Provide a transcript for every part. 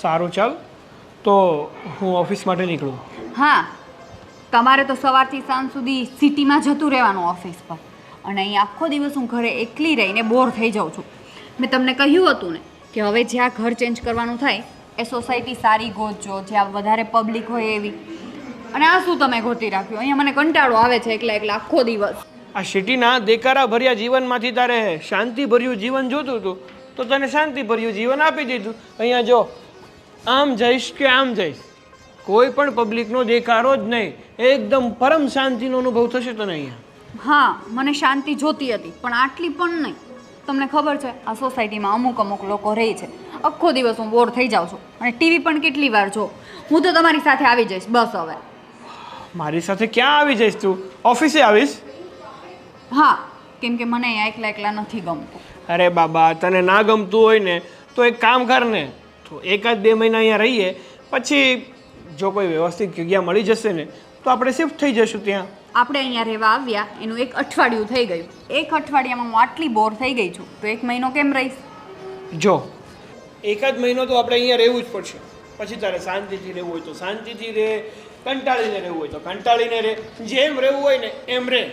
સારું ચાલ તો હું ઓફિસ માટે નીકળું. હા, તમારે તો સવારથી સાંજ સુધી સિટીમાં જતું રહેવાનું ઓફિસ પર, અને અહીં આખો દિવસ હું ઘરે એકલી રહીને બોર થઈ જાઉં છું. મેં તમને કહ્યું હતું ને કે હવે જ્યાં ઘર ચેન્જ કરવાનું થાય એ સોસાયટી સારી ગોતજો, જ્યાં વધારે પબ્લિક હોય એવી. અને આ શું તમે ગોતી રાખ્યું? અહીંયા મને કંટાળો આવે છે એકલા એકલા આખો દિવસ. આ સિટીના દેકારા ભર્યા જીવનમાંથી તારે શાંતિભર્યું જીવન જોતું હતું તો તને શાંતિભર્યું જીવન આપી દીધું. અહીંયા જો આમ જઈશ કે આમ જઈશ, કોઈ પણ પબ્લિકનો દેખારો જ નહીં, એકદમ પરમ શાંતિનો અનુભવ થશે તને અહીંયા. હા, મને શાંતિ જોતી હતી, પણ આટલી પણ નહીં. તમને ખબર છે આ સોસાયટીમાં અમુક લોકો રહે છે, આખો દિવસ હું બોર થઈ જાઉં છું, અને ટીવી પણ કેટલી વાર જો. હું તો તમારી સાથે આવી જઈશ બસ હવે. મારી સાથે ક્યાં આવી જઈશ તું? ઓફિસે આવીશ? હા, કેમ કે મને અહીંયા એકલા એકલા નથી ગમતું. અરે બાબા, તને ના ગમતું હોય ને તો એક કામ કર ને, તો 1-2 મહિના અહીંયા રહીએ, પછી જો કોઈ વ્યવસ્થિત જગ્યા મળી જશે ને તો આપણે શિફ્ટ થઈ જશું ત્યાં. આપણે અહીંયા રહેવા આવ્યા એનું 1 અઠવાડિયું થઈ ગયું. 1 અઠવાડિયામાં હું આટલી બોર થઈ ગઈ છું તો 1 મહિનો કેમ રહીશ? જો 1 જ મહિનો તો આપણે અહીંયા રહેવું જ પડશે. પછી તારે શાંતિથી રહેવું હોય તો શાંતિથી રહે, કંટાળીને રહેવું હોય તો કંટાળીને રહે, જેમ રહેવું હોય ને એમ રહે.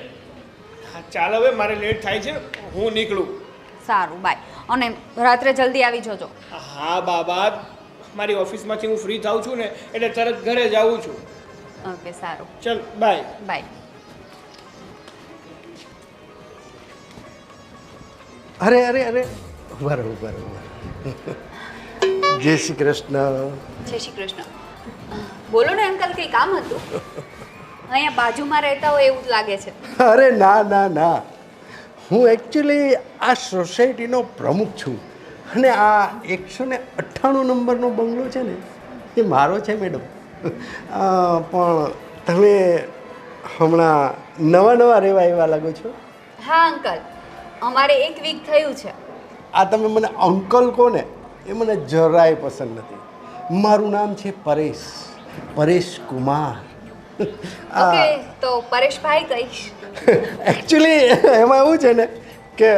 હા ચાલ, હવે મારે લેટ થાય છે, હું નીકળું. સારું, બાય. અને રાત્રે જલ્દી આવી જજો. હા બાબા, મારી ઓફિસમાંથી હું ફ્રી થાઉં છું ને એટલે તરત ઘરે જ આવું છું. ઓકે, સારું. ચલ બાય. બાય. અરે અરે અરે બરાબર. જય શ્રી કૃષ્ણ. જય શ્રી કૃષ્ણ. બોલો ને અંકલ, કંઈ કામ હતું? અહીંયા બાજુમાં રહેતા હોય એવું જ લાગે છે. અરે ના ના ના, હું એકચ્યુઅલી આ સોસાયટીનો પ્રમુખ છું, અને આ 198 નંબરનો બંગલો છે ને એ મારો છે મેડમ. પણ તમે હમણાં નવા રહેવા એવા લાગો છો. હા અંકલ, અમારે 1 વીક થયું છે. આ તમે મને અંકલ કહો ને એ મને જરાય પસંદ નથી. મારું નામ છે પરેશ કુમાર. ઓકે, તો પરેશભાઈ કહીશ. એકચ્યુઅલી એમાં એવું છે ને કે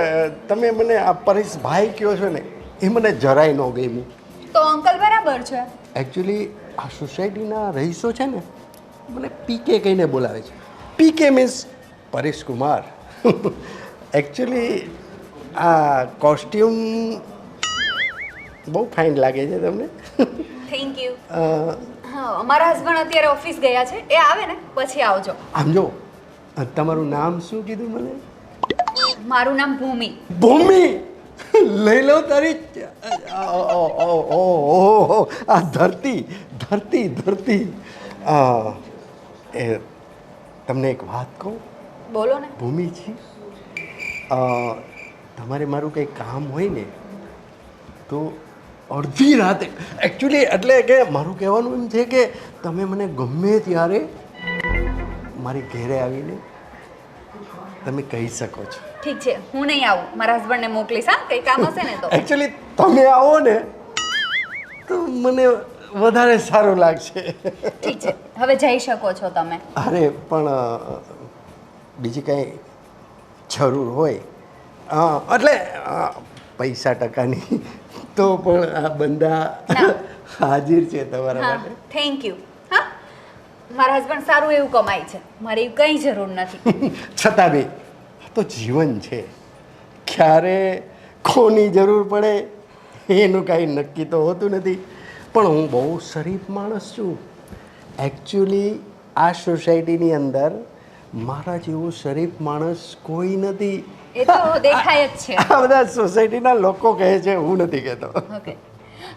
તમે મને આ પરેશભાઈ કહો છો ને એ મને જરાય ન ગમ્યું. તો અંકલ બરાબર છે. એકચ્યુઅલી આ સોસાયટીના રહીશો છે ને મને પીકે કહીને બોલાવે છે. PK means Paresh Kumar. Actually આ કોસ્ટ્યુમ બહુ ફાઇન લાગે છે તમને. Thank you. હા, અમારા હસબન્ડ અત્યારે ઓફિસ ગયા છે, એ આવે ને પછી આવજો. આમ જો, તમારું નામ શું કીધું મને? મારું નામ ભૂમિ. ભૂમિ, લઈ લો તારી. આ ધરતી. એ તમને એક વાત કહું? બોલો ને. ભૂમિજી, તમારે મારું કંઈ કામ હોય ને તો અડધી રાતે, એકચ્યુઅલી એટલે કે મારું કહેવાનું એમ છે કે તમે મને ગમે ત્યારે મારી ઘેરે આવીને તમે કહી શકો છો. ઠીક છે, હું નહીં આવું, મારા હસબન્ડને મોકલીશ. હા, કંઈ કામ હશે ને તો. એકચ્યુઅલી તમે આવો ને તો મને વધારે સારું લાગશે. ઠીક છે, હવે જઈ શકો છો તમે. અરે પણ બીજી કાંઈ જરૂર હોય એટલે પૈસા ટકાની તો પણ આ બંદા હાજર છે તમારા હા, માટે. Thank you. હા, મારા હસબન્ડ સારું એવું કમાય છે, મારે એવી કંઈ જરૂર નથી. છતાં બી આ તો જીવન છે, ક્યારે કોની જરૂર પડે એનું કાંઈ નક્કી તો હોતું નથી. પણ હું બહુ શરીફ માણસ છું. એકચ્યુઅલી આ સોસાયટીની અંદર મારા જેવો શરીફ માણસ કોઈ નથી. એ તો દેખાય જ છે. આ બધા સોસાયટીના લોકો કહે છે, હું નથી કહેતો. ઓકે,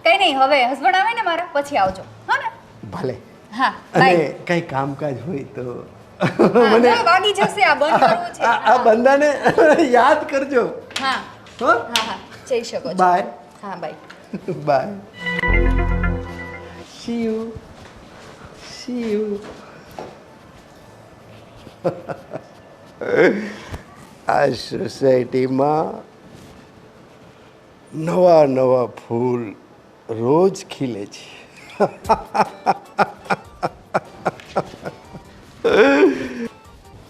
કંઈ નહીં, હવે હસબન્ડ આવે ને મારા પછી આવજો. હા ને? ભલે. હા, અને બાય. કંઈ કામકાજ હોય તો હા, જો વાગી જશે, આ બંધ કરવું છે. આ બંદાને યાદ કરજો. હા હો, હા, જઈ શકો છો. બાય. હા, બાય. બાય. C you. આ સોસાયટીમાં નવા ફૂલ રોજ ખીલે છે.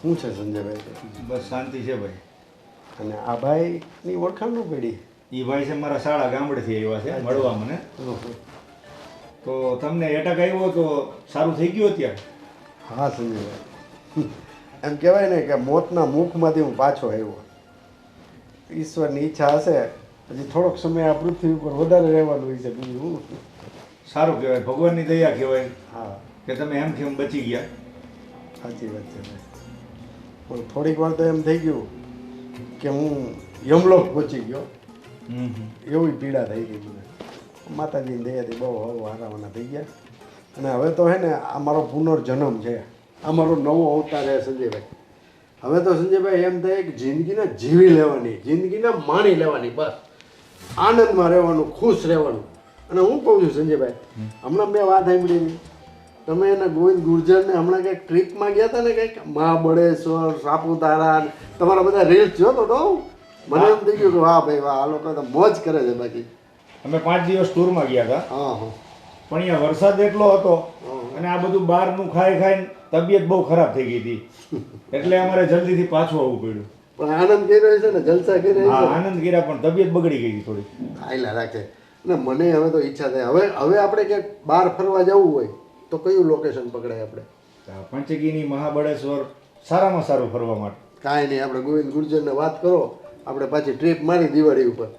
શું છે સંજયભાઈ? બસ શાંતિ છે ભાઈ. અને આ ભાઈની ઓળખાણ ન પડી? એ ભાઈ છે મારા શાળા ગામડેથી આવ્યા છે મળવા મને. તો તમને એટેક આવ્યો તો સારું થઈ ગયું અત્યારે? હા સંજયભાઈ, એમ કહેવાય ને કે મોતના મુખમાંથી હું પાછો આવ્યો. ઈશ્વરની ઈચ્છા હશે હજી થોડોક સમય આ પૃથ્વી ઉપર વધારે રહેવાનું હોય છે. બીજું હું. સારું કહેવાય, ભગવાનની દયા કહેવાય હા, કે તમે એમ કેમ બચી ગયા. સાચી વાત છે ભાઈ. પણ થોડીક વાર તો એમ થઈ ગયું કે હું યમલોક પહોંચી ગયો એવી પીડા થઈ ગઈ મને. માતાજીની દયાથી બહુ હારાવાના થઈ ગયા. અને હવે તો હે ને આ મારો પુનર્જન્મ છે, આ મારો નવો અવતાર છે સંજયભાઈ. હવે તો સંજયભાઈ એમ થાય કે જિંદગીને જીવી લેવાની, જિંદગીને માણી લેવાની, બસ આનંદમાં રહેવાનું, ખુશ રહેવાનું. અને હું કહું છું સંજયભાઈ, હમણાં મેં વાત સાંભળી હતી, તમે એને ગોવિંદ ગુર્જરને હમણાં કંઈક ટ્રીપમાં ગયા હતા ને, કંઈક મહાબળેશ્વર, સાપુતારા, તમારા બધા રીલ્સ જોતો તો મને એમ થઈ ગયું કે વાહ ભાઈ વાહ, આ લોકો તો મોજ કરે છે. બાકી અમે 5 દિવસ ટૂરમાં ગયા હતા, હા હા, પણ અહીંયા વરસાદ એટલો હતો અને આ બધું બહારનું ખાઈને તબિયત બહુ ખરાબ થઈ ગઈ હતી, એટલે અમારે જલ્દીથી પાછું આવવું પડ્યું. પણ આનંદ કરી રહ્યો છે ને, જલસા કરી રહ્યો હા, છે. આનંદ કર્યા, પણ તબિયત બગડી ગઈ હતી થોડી. આયલા રાખે. અને મને હવે તો ઈચ્છા થાય, હવે આપણે ક્યાંક બહાર ફરવા જવું હોય તો કયું લોકેશન પકડાય આપણે? પંચગીની, મહાબળેશ્વર સારામાં સારું ફરવા માટે. કાંઈ નહીં, આપણે ગોવિંદ ગુર્જરને વાત કરો, આપણે પાછી ટ્રીપ મારી દિવાળી ઉપર.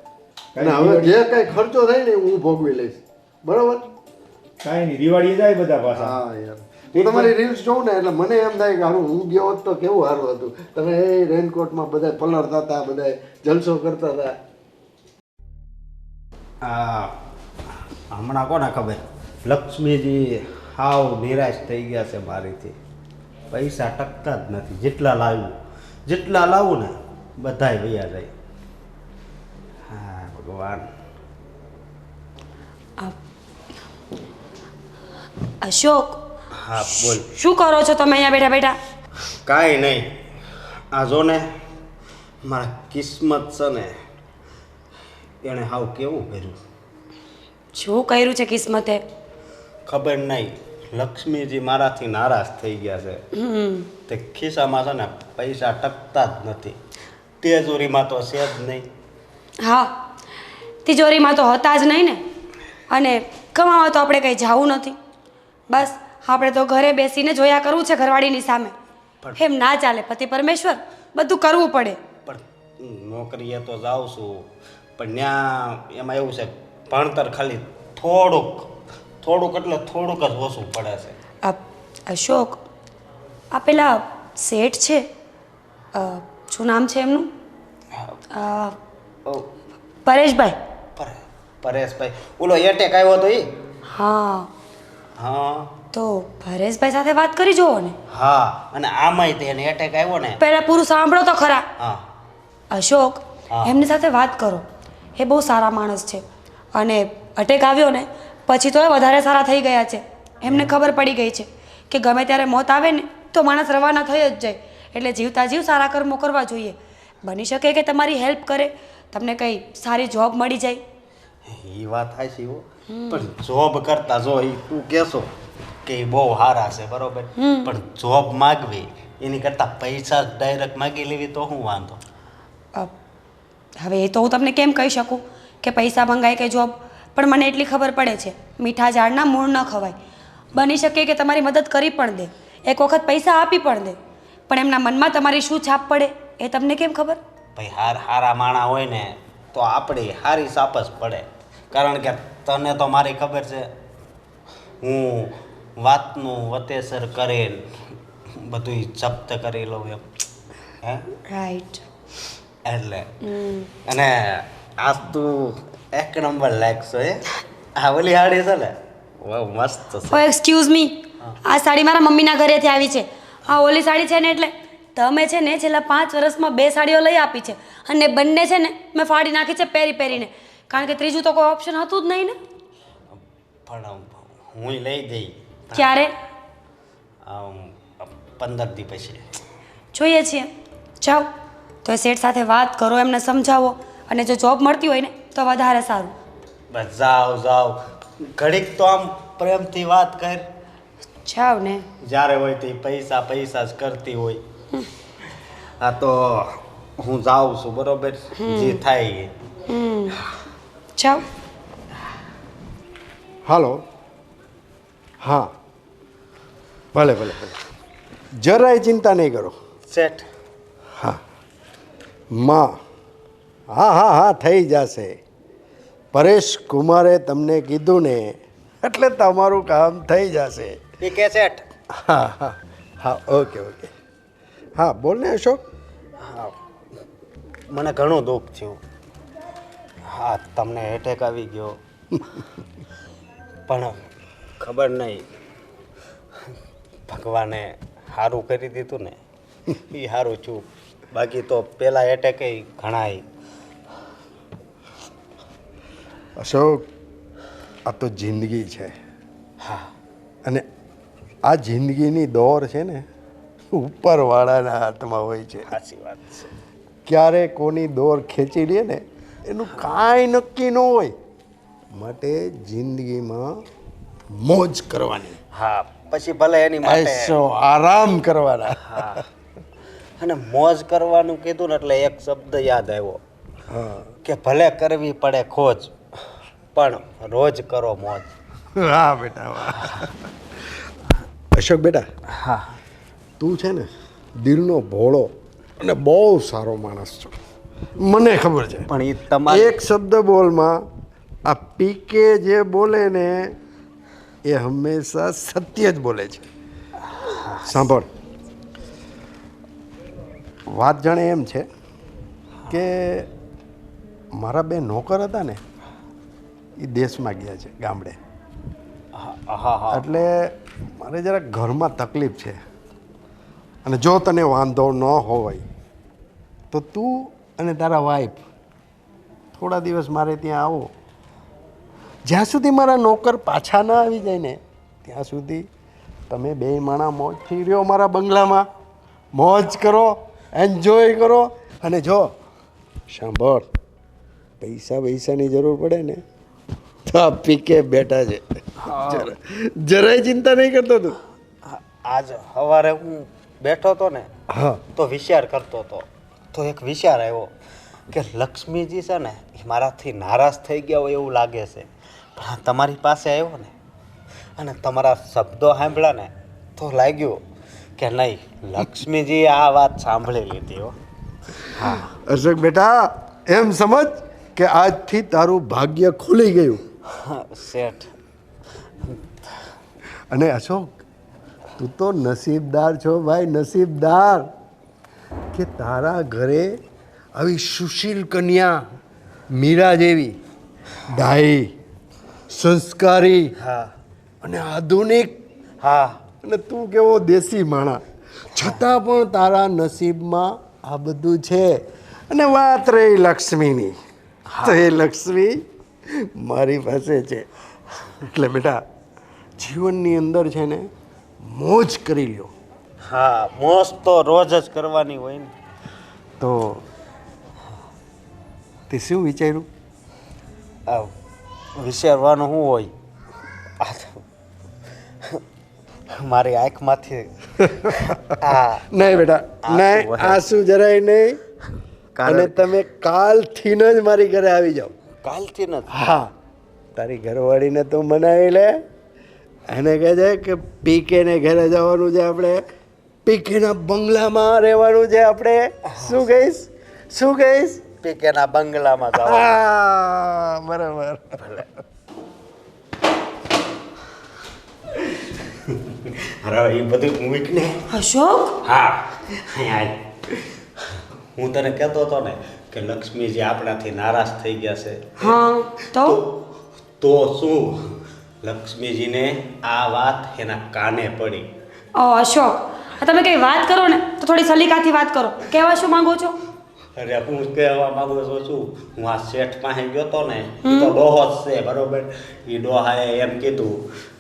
અને હવે જે કાંઈ ખર્ચો થાય ને હું ભોગવી લઈશ, બરાબર? કાંઈ નહીં, દિવાળીએ જાય બધા પાછા. હા યાર, હું તમારી રીલ્સ જોઉં ને એટલે મને એમ થાય કે હારું હું ગયો હોત તો કેવું સારું હતું. તમે એ રેનકોટમાં બધા પલળતા હતા, બધા જલસો કરતા હતા. હમણાં કોને ખબર, લક્ષ્મીજી હાવ નિરાશ થઈ ગયા છે મારીથી. પૈસા ટકતા જ નથી. જેટલા લાવું ને બધાય વયા જાય. હા ભગવાન. અશોક, હા બોલ. શું કરો છો તમે અહીંયા બેઠા બેઠા? કાંઈ નહીં, આ જો ને મારા કિસ્મત છે ને એણે હાવ કેવું કર્યું. શું કર્યું છે કિસ્મતે? ખબર નહીં, લક્ષ્મીજી મારાથી નારાજ થઈ ગયા છે. તે ખિસ્સામાં છે ને પૈસા ટકતા જ નથી. તિજોરીમાં તો છે જ નહીં. હા, તિજોરીમાં તો હતા જ નહીં ને. અને કમાવા તો આપણે કંઈ જવું નથી. બસ આપણે તો ઘરે બેસીને જોયા કરવું છે ઘરવાળીની સામે. એમ ના ચાલે, પતિ પરમેશ્વર, બધું કરવું પડે. પણ નોકરીએ તો જાઉં છું, પણ ત્યાં એમાં એવું છે ભણતર ખાલી થોડુંક એટલે થોડુંક જ ઓછું પડે છે. અશોક, આ પેલા શેઠ છે, શું નામ છે એમનું? પરેશભાઈ. પરેશભાઈ, ઓલો એટેક આવ્યો હતો એ? હા, હા તો પરેશભાઈ સાથે વાત કરી જુઓ ને. હા, અને આમાંય તેને એટેક આવ્યો ને. પહેલા પૂરું સાંભળો તો ખરા. હા અશોક, હા. એમની સાથે વાત કરો. એ બહુ સારા માણસ છે. અને અટેક આવ્યો ને પછી તો એ વધારે સારા થઈ ગયા છે. એમને ખબર પડી ગઈ છે કે ગમે ત્યારે મોત આવે ને તો માણસ રવાના થઈ જ જાય. એટલે જીવતા જીવ સારા કર્મો કરવા જોઈએ. બની શકે કે તમારી હેલ્પ કરે, તમને કંઈ સારી જોબ મળી જાય. એ વાત હાચી હો, પણ જોબ કરતા જો એ તું કહેશો કે એ બહુ સારા છે બરોબર, પણ જોબ માગવી એની કરતાં પૈસા ડાયરેક્ટ માગી લેવી તો શું વાંધો? હવે એ તો હું તમને કેમ કહી શકું કે પૈસા મંગાય કે જોબ, પણ મને એટલી ખબર પડે છે મીઠા ઝાડના મૂળ ન ખવાય. બની શકે કે તમારી મદદ કરી પણ દે, એક વખત પૈસા આપી પણ દે, પણ એમના મનમાં તમારી શું છાપ પડે એ તમને કેમ ખબર? ભાઈ હારા માણા હોય ને તો આપણી હારી સાપ જ પડે. કારણ કે તને તો મારી ખબર છે, હું વાતનું વતેસર કરીને બધું જપ્ત કરી લઉં એમ. હે રાઈટ. એટલે અને આજ તું એક નંબર લાગશો. આ ઓલી હાડી છે ને વાહ મસ્ત છે. ઓ એક્સક્યુઝ મી, આ સાડી મારા મમ્મીના ઘરેથી આવી છે. આ ઓલી સાડી છે ને એટલે તમે છે ને છેલ્લા 5 વર્ષમાં 2 સાડીઓ લઈ આપી છે અને બંને છે ને મેં ફાડી નાખી છે પહેરીને, કારણ કે ત્રીજું તો કોઈ ઓપ્શન હતું જ નહીં ને. પણ હું લઈ દઈ. ક્યારે? 15 દી પછી જોઈએ છીએ. જાઓ તો એ શેઠ સાથે વાત કરો, એમને સમજાવો, અને જો જોબ મળતી હોય ને તો વધારે સારું. બસ જાઓ ઘડીક તો આમ પ્રેમથી વાત કર. જાઓ ને. જ્યારે હોય તે પૈસા જ કરતી હોય. હા તો હું જાઉં છું બરોબર, જે થાય. જાઓ. હાલો, હા ભલે ભલે ભલે જરાય ચિંતા નહીં કરો. શેઠ હા માં હા હા હા થઈ જશે. પરેશ કુમારે તમને કીધું ને એટલે તમારું કામ થઈ જશે. પીકે શેઠ. હા હા હા ઓકે ઓકે હા બોલ ને અશોક. હા મને ઘણું દુઃખ થયું. હા તમને એટેક આવી ગયો પણ ખબર નહીં ભગવાને સારું કરી દીધું ને એ સારું છું. બાકી તો પેલા એટેક ઘણાય. અશોક આ તો જિંદગી છે. હા અને આ જિંદગીની દોર છે ને ઉપરવાળાના હાથમાં હોય છે. સાચી વાત છે. ક્યારે કોની દોર ખેંચી લે ને એનું કાંઈ નક્કી ન હોય. માટે જિંદગીમાં મોજ કરવાની. હા પછી ભલે એની માટે એસો આરામ કરવાના. હા અને મોજ કરવાનું કીધું ને એટલે એક શબ્દ યાદ આવ્યો હા કે ભલે કરવી પડે ખોજ પણ રોજ કરો મોજ. વાહ બેટા વાહ. અશોક બેટા હા તું છે ને દિલનો ભોળો અને બહુ સારો માણસ છો. મને ખબર છે. પણ એ તમારે એક શબ્દ બોલમાં આ પીકે જે બોલે ને એ હંમેશા સત્ય જ બોલે છે. સાંભળ વાત જાણે એમ છે કે મારા બે નોકર હતા ને એ દેશમાં ગયા છે ગામડે. હા હા એટલે મારે જરાક ઘરમાં તકલીફ છે અને જો તને વાંધો ન હોય તો તું અને તારા વાઈફ થોડા દિવસ મારે ત્યાં આવો. જ્યાં સુધી મારા નોકર પાછા ના આવી જાય ને ત્યાં સુધી તમે બે માણા મોજથી રહ્યો મારા બંગલામાં. મોજ કરો, એન્જોય કરો. અને જો સાંભળ પૈસાની જરૂર પડે ને તો આ પીકે બેઠા છે. જરાય ચિંતા નહીં કરતો તું. આજ સવારે હું બેઠો હતો ને હા તો વિચાર કરતો હતો તો એક વિચાર આવ્યો કે લક્ષ્મીજી છે ને એ મારાથી નારાજ થઈ ગયા હોય એવું લાગે છે. પણ આ તમારી પાસે આવ્યો ને અને તમારા શબ્દો સાંભળ્યા ને તો લાગ્યું કે નહીં લક્ષ્મીજીએ આ વાત સાંભળી લીધી હો. હા અશોક બેટા એમ સમજ કે આજથી તારું ભાગ્ય ખુલી ગયું. શેઠ અને અશોક તું તો નસીબદાર છો ભાઈ, નસીબદાર કે તારા ઘરે આવી સુશીલ કન્યા મીરા જેવી ડાઈ, સંસ્કારી હા અને આધુનિક હા અને તું કેવો દેશી માણા છતાં પણ તારા નસીબમાં આ બધું છે. અને વાત રહી લક્ષ્મીની તો એ લક્ષ્મી મારી પાસે છે. એટલે બેટા જીવનની અંદર છે ને મોજ કરી લ્યો. હા મોજ તો રોજ જ કરવાની હોય ને. તો તે શું વિચાર્યું? આ વિચારવાનું શું હોય આ તો મારી આંખમાંથી આ નહીં બેટા નહીં, વહે. આંસુ જરાય નહીં. અને તમે કાલથી જ મારી ઘરે આવી જાઓ. કાલથી નથી. હા તારી ઘરવાળીને તું મનાવી લે. એને કહે છે કે પીકેને ઘરે જવાનું છે આપણે, પીકેના બંગલામાં રહેવાનું છે આપણે. શું કહીશ? શું કહીશ? પીકેના બંગલામાં જાવ. હા બરાબર. અરે એ બધું મૂક ને. અશોક હા અહીંયા આય. હું તને કહેતો હતો ને કે લક્ષ્મીજી આપણાથી નારાજ થઈ ગયા છે. હા તો તો શું લક્ષ્મીજીને આ વાત એના કાને પડી. ઓ અશોક તમે કઈ વાત કરો ને તો થોડી સલીકાથી વાત કરો. કહેવા શું માંગો છો? અરે હું કહેવા માંગુ છું હું આ શેઠ પાસે ગયો તો ને એ તો ડોહો જ છે બરોબર. એ ડોહાએ એમ કીધું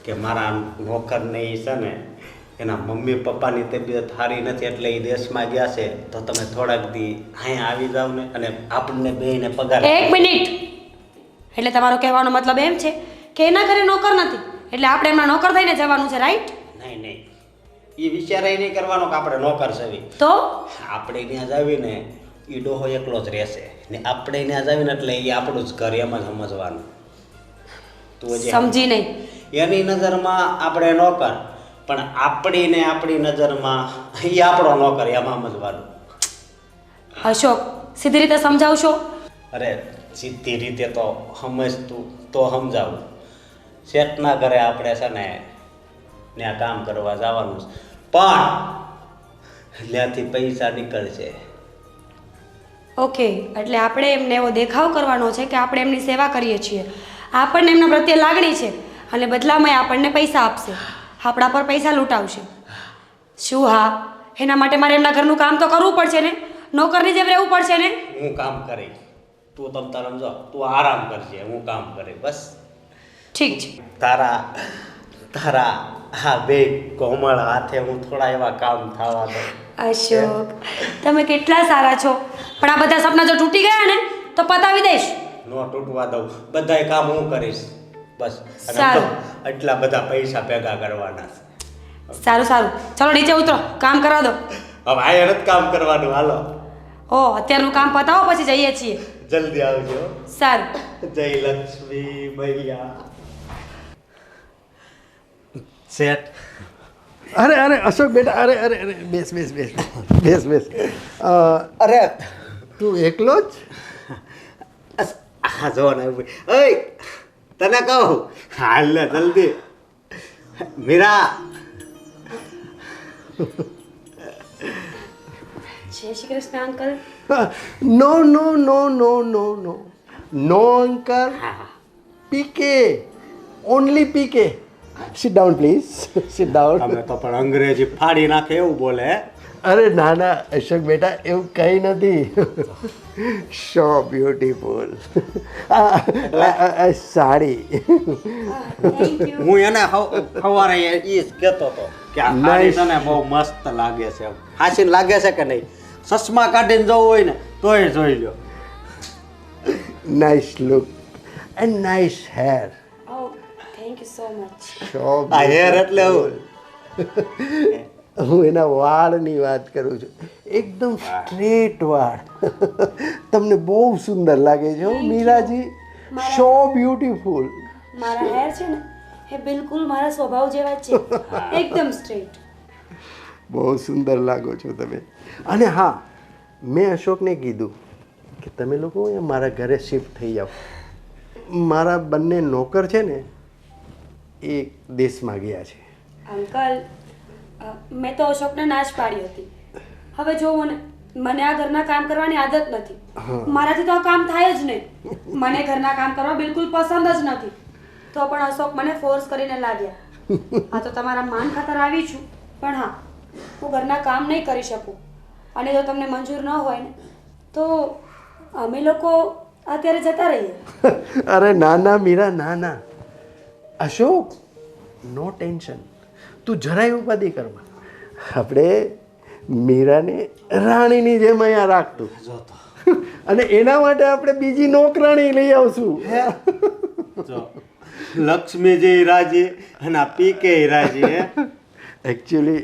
કે મારા નોકરને એ છે ને એના મમ્મી પપ્પાની તબિયત સારી નથી એટલે એ દેશમાં ગયા છે તો તમે થોડાક દી અહીંયા આવી જાવ ને અને આપણને બેયને પગાર. એક મિનિટ. એટલે તમારો કહેવાનો મતલબ એમ છે કે એના ઘરે નોકર નથી એટલે આપણે એમના નોકર થઈને જવાનું છે, રાઈટ? નહીં નહીં એ વિચાર એ નહીં કરવાનો કે આપણે નોકર સવી. તો આપણે ત્યાં જાવીને એ ડોહો એકલો જ રહેશે ને આપણે ત્યાં જાવીને એટલે એ આપણું જ ઘર એમ જ સમજવાનું. તું હજી સમજી નહીં. એની નજરમાં આપણે નોકર, પણ આપણી નજરમાં એ આપણો નોકર, એમાં સમજવાનું. અશોક, સીધી રીતે સમજાવશો? અરે સીધી રીતે તો સમજતું તો સમજાવું. શેઠના ઘરે આપણે છે ને ત્યાં કામ કરવા જવાનું છે, પણ ત્યાંથી પૈસા નીકળશે. ઓકે, એટલે આપણે એમને એવો દેખાવ કરવાનો છે કે આપણે એમની સેવા કરીએ છીએ, આપણને એમના પ્રત્યે લાગણી છે, અને બદલામાં એ આપણને પૈસા આપશે, આપણા પર પૈસા લૂંટાવશે. શું? હા, એના માટે મારે એમના ઘરનું કામ તો કરવું પડશે ને, નોકરની જેમ રહેવું પડશે ને. હું કામ કરીશ, તું તમ તાર સમજો, તું આરામ કરજે, હું કામ કરીશ બસ. ઠીક છે. તારા હા બે કોમળ હાથે હું થોડા એવા કામ થવા દઉં. અશોક, તમે કેટલા સારા છો, પણ આ બધા સપના જો તૂટી ગયા ને તો પતાવી દઈશ. નો તૂટવા દઉં, બધાય કામ હું કરીશ બસ. અને સારું. એટલા બધા પૈસા ભેગા કરવાના છે. સારું સારું, ચલો નીચે ઉતરો, કામ કરવા દો. હવે આ જ કામ કરવાનું, હાલો. ઓ, અત્યારનું કામ પતાવો પછી જઈએ છીએ. જલ્દી આવજો. સારું. જય લક્ષ્મી મૈયા. શેઠ, અરે અશોક બેટા, અરે બેસ બેસ બેસ બેસ બેસ. અરે તું એકલો જ? હા જો ને ઓય તને કહું, હાલ ને જલ્દી. મીરા, જય Shri Krishna uncle. No no no no no no no uncle, PK, only PK. Sit down please, sit down. તમે તો પણ અંગ્રેજી ફાડી નાખે એવું બોલે. અરે ના ના અશોક બેટા, એવું કંઈ નથી. So beautiful sari. હું એને સવારે એ જ કહેતો હતો કે આ સાડી તને બહુ મસ્ત લાગે છે. હાસીને લાગે છે કે નહીં? ચશ્મા કાઢીને જવું હોય ને તોય જોઈ લો. Nice look and nice hair. Oh, thank you so much. So આ હેર એટલે હું એના વાળની વાત કરું છું, એકદમ સ્ટ્રેટ વાળ. તમને બહુ સુંદર લાગે છે હો મીરાજી, સો બ્યુટીફુલ. મારા હેર છે ને એ બિલકુલ મારા સ્વભાવ જેવા જ છે, એકદમ સ્ટ્રેટ. બહુ સુંદર લાગો છો તમે. અને હા, મેં અશોકને કીધું કે તમે લોકો અહીંયા મારા ઘરે શિફ્ટ થઈ જાઓ. મારા બંને નોકર છે ને એ દેશમાં ગયા છે. અંકલ, મેં તો અશોકને ના જ પાડી હતી. હવે જોવો ને, મને આ ઘરના કામ કરવાની આદત નથી, મારાથી તો આ કામ થાય જ નહીં. મને ઘરના કામ કરવા બિલકુલ પસંદ જ નથી, તો પણ અશોક મને ફોર્સ કરીને લાવ્યા. આ તો તમારા માન ખાતર આવી છું, પણ હા, હું ઘરના કામ નહીં કરી શકું. અને જો તમને મંજૂર ન હોય ને તો અમે લોકો અત્યારે જતા રહીએ. અરે ના ના મીરા, ના ના અશોક, નો ટેન્શન, તું જરાય ઉપાધિ કરવા. આપણે મીરાને રાણીની જેમ અહીંયા રાખતું, અને એના માટે આપણે બીજી નોકરાણી લઈ આવશું. લક્ષ્મીજી રાજી અને આ પીકે રાજી. એકચ્યુઅલી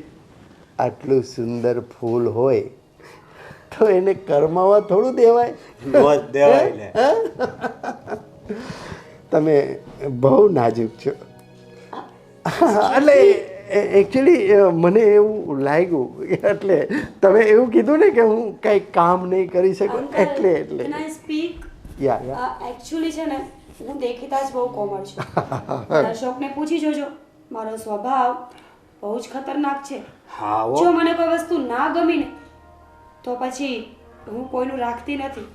આટલું સુંદર ફૂલ હોય તો એને કરમાવા થોડું દેવાય? રોજ દેવાય ને. તમે બહુ નાજુક છો. એટલે એકચ્યુઅલી મને એવું લાગ્યું, એટલે તમે એવું કીધું ને કે હું કંઈ કામ નહીં કરી શકું, એટલે Can I speak? Yeah actually છે ને, હું દેખીતા જ બહુ કોમળ છું. અશોકને પૂછી જોજો, મારો સ્વભાવ બહુ જ ખતરનાક છે. હા હો. જો મને કોઈ વસ્તુ ના ગમી ને તો પછી હું કોઈનું રાખતી નથી.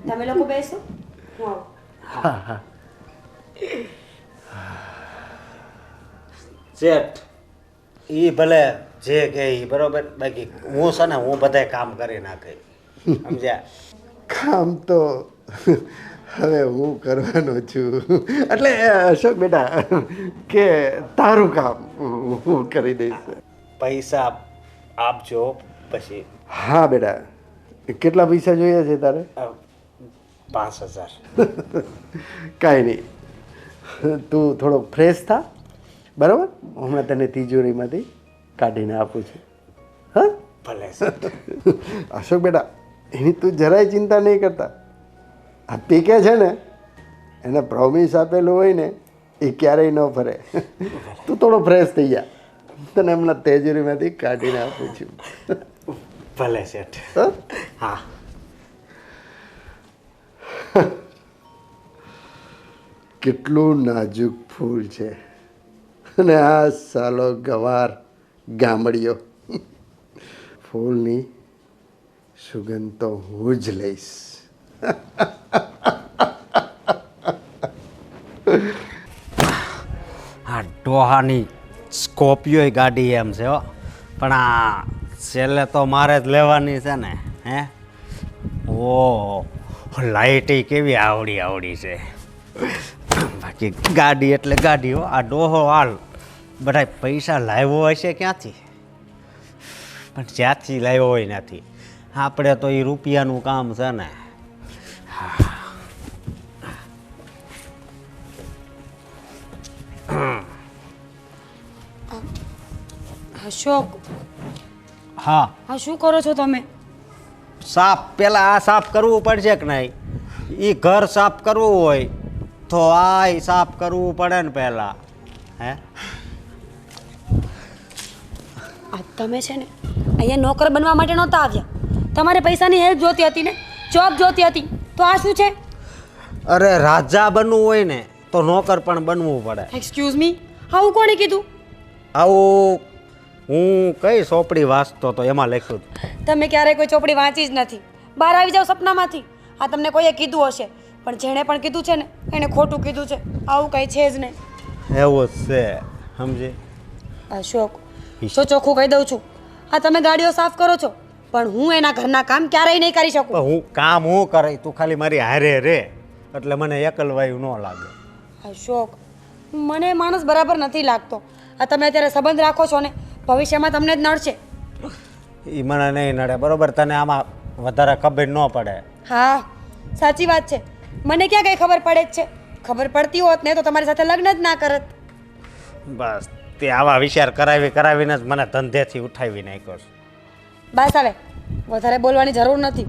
તમે લોકો બેસો, હું આવું. શેઠ, એ ભલે જે કે ઈ બરોબર, બાકી હું છે ને હું બધાય કામ કરી નાખે, સમજ્યા? કામ તો હવે હું કરવાનો છું. એટલે અશોક બેટા, કે તારું કામ હું કરી દઈશ. પૈસા આપજો પછી. હા બેટા, કેટલા પૈસા જોઈએ છે તારે? 5,000. કાંઈ નહીં, તું થોડો ફ્રેશ થા, બરાબર? હમણાં તને તિજોરીમાંથી કાઢીને આપું છું. હા ભલે. અશોક બેટા, એની તું જરાય ચિંતા નહીં કરતા. આ પીકે છે ને, એને પ્રોમિસ આપેલું હોય ને એ ક્યારેય ન ફરે. તું થોડો ફ્રેશ થઈ જા, તને હમણાં તેજરીમાંથી કાઢીને આપું છું. ભલે શેઠ. હં? હા. કેટલું નાજુક ફૂલ છે અને આ સાલો ગવાર ગામડીઓ. ફૂલની સુગંધ તો હું જ લઈશ. આ ડોહાની સ્કોર્પિયો ગાડી એમ છે હો, પણ આ છેલ્લે તો મારે જ લેવાની છે ને. હે ઓ લાઇટ કેવી આવડી છે. બાકી ગાડી એટલે ગાડી હો. આ ડોહો હાલ બધા પૈસા લાવ્યો હશે ક્યાંથી, પણ જ્યાંથી લાવ્યો હોય નથી. આપણે તો એ રૂપિયાનું કામ છે ને. અશોક, હા, હા શું કરો છો તમે? સાફ પેલા આ સાફ કરવું પડશે કે નહીં? એ ઘર સાફ કરવું હોય તો આ સાફ કરવું પડે ને પહેલા. હે આ તમે છે ને અહીંયા નોકર બનવા માટે નહોતા આવ્યા. તમારે પૈસાની હેલ્પ જોતી હતી ને, જોબ જોતી હતી, તો આ શું છે? અરે રાજા બનવું હોય ને તો નોકર પણ બનવું પડે. એક્સક્યુઝ મી, આવું કોણે કીધું? આવું હું કઈ ચોપડી વાંચતો તો એમાં લખ્યું હતું. તમે ક્યારેય કોઈ ચોપડી વાંચી જ નથી. બહાર આવી જાઓ સપનામાંથી. આ તમને કોઈએ કીધું હશે, પણ જેણે પણ કીધું છે ને એણે ખોટું કીધું છે. આવું કંઈ છે જ નહીં. એવું જ છે, સમજી. અશોક, તો ચોખ્ખું કહી દઉં છું, આ તમે ગાડીઓ સાફ કરો છો, પણ હું એના ઘરના કામ ક્યારેય નહીં કરી શકું. હું કામ હું કરે, તું ખાલી મારી હારે રે એટલે મને એકલવાયું ન લાગે. અશોક, મને માણસ બરાબર નથી લાગતો. આ તમે અત્યારે સંબંધ રાખો છો ને, ભવિષ્યમાં તમને જ નડશે. એ મને નહીં નડે, બરોબર? તને આમાં વધારે ખબર ન પડે. હા, સાચી વાત છે. મને ક્યાં કંઈ ખબર પડે જ છે. ખબર પડતી હોત ને તો તમારી સાથે લગ્ન જ ના કરત. બસ તે આવા વિચાર કરાવીને જ મને ધંધેથી ઉઠાવી નાખ્યો છે. બસ હવે વધારે બોલવાની જરૂર નથી.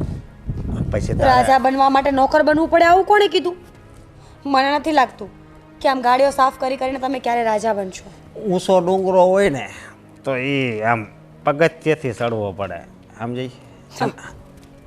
પછી રાજા બનવા માટે નોકર બનવું પડે આવું કોણે કીધું? મને નથી લાગતું કે આમ ગાડીઓ સાફ કરીને તમે ક્યારે રાજા બનશો. ઊંચો ડુંગરો હોય ને તો એ આમ પગથિયેથી ચડવો પડે, સમજી?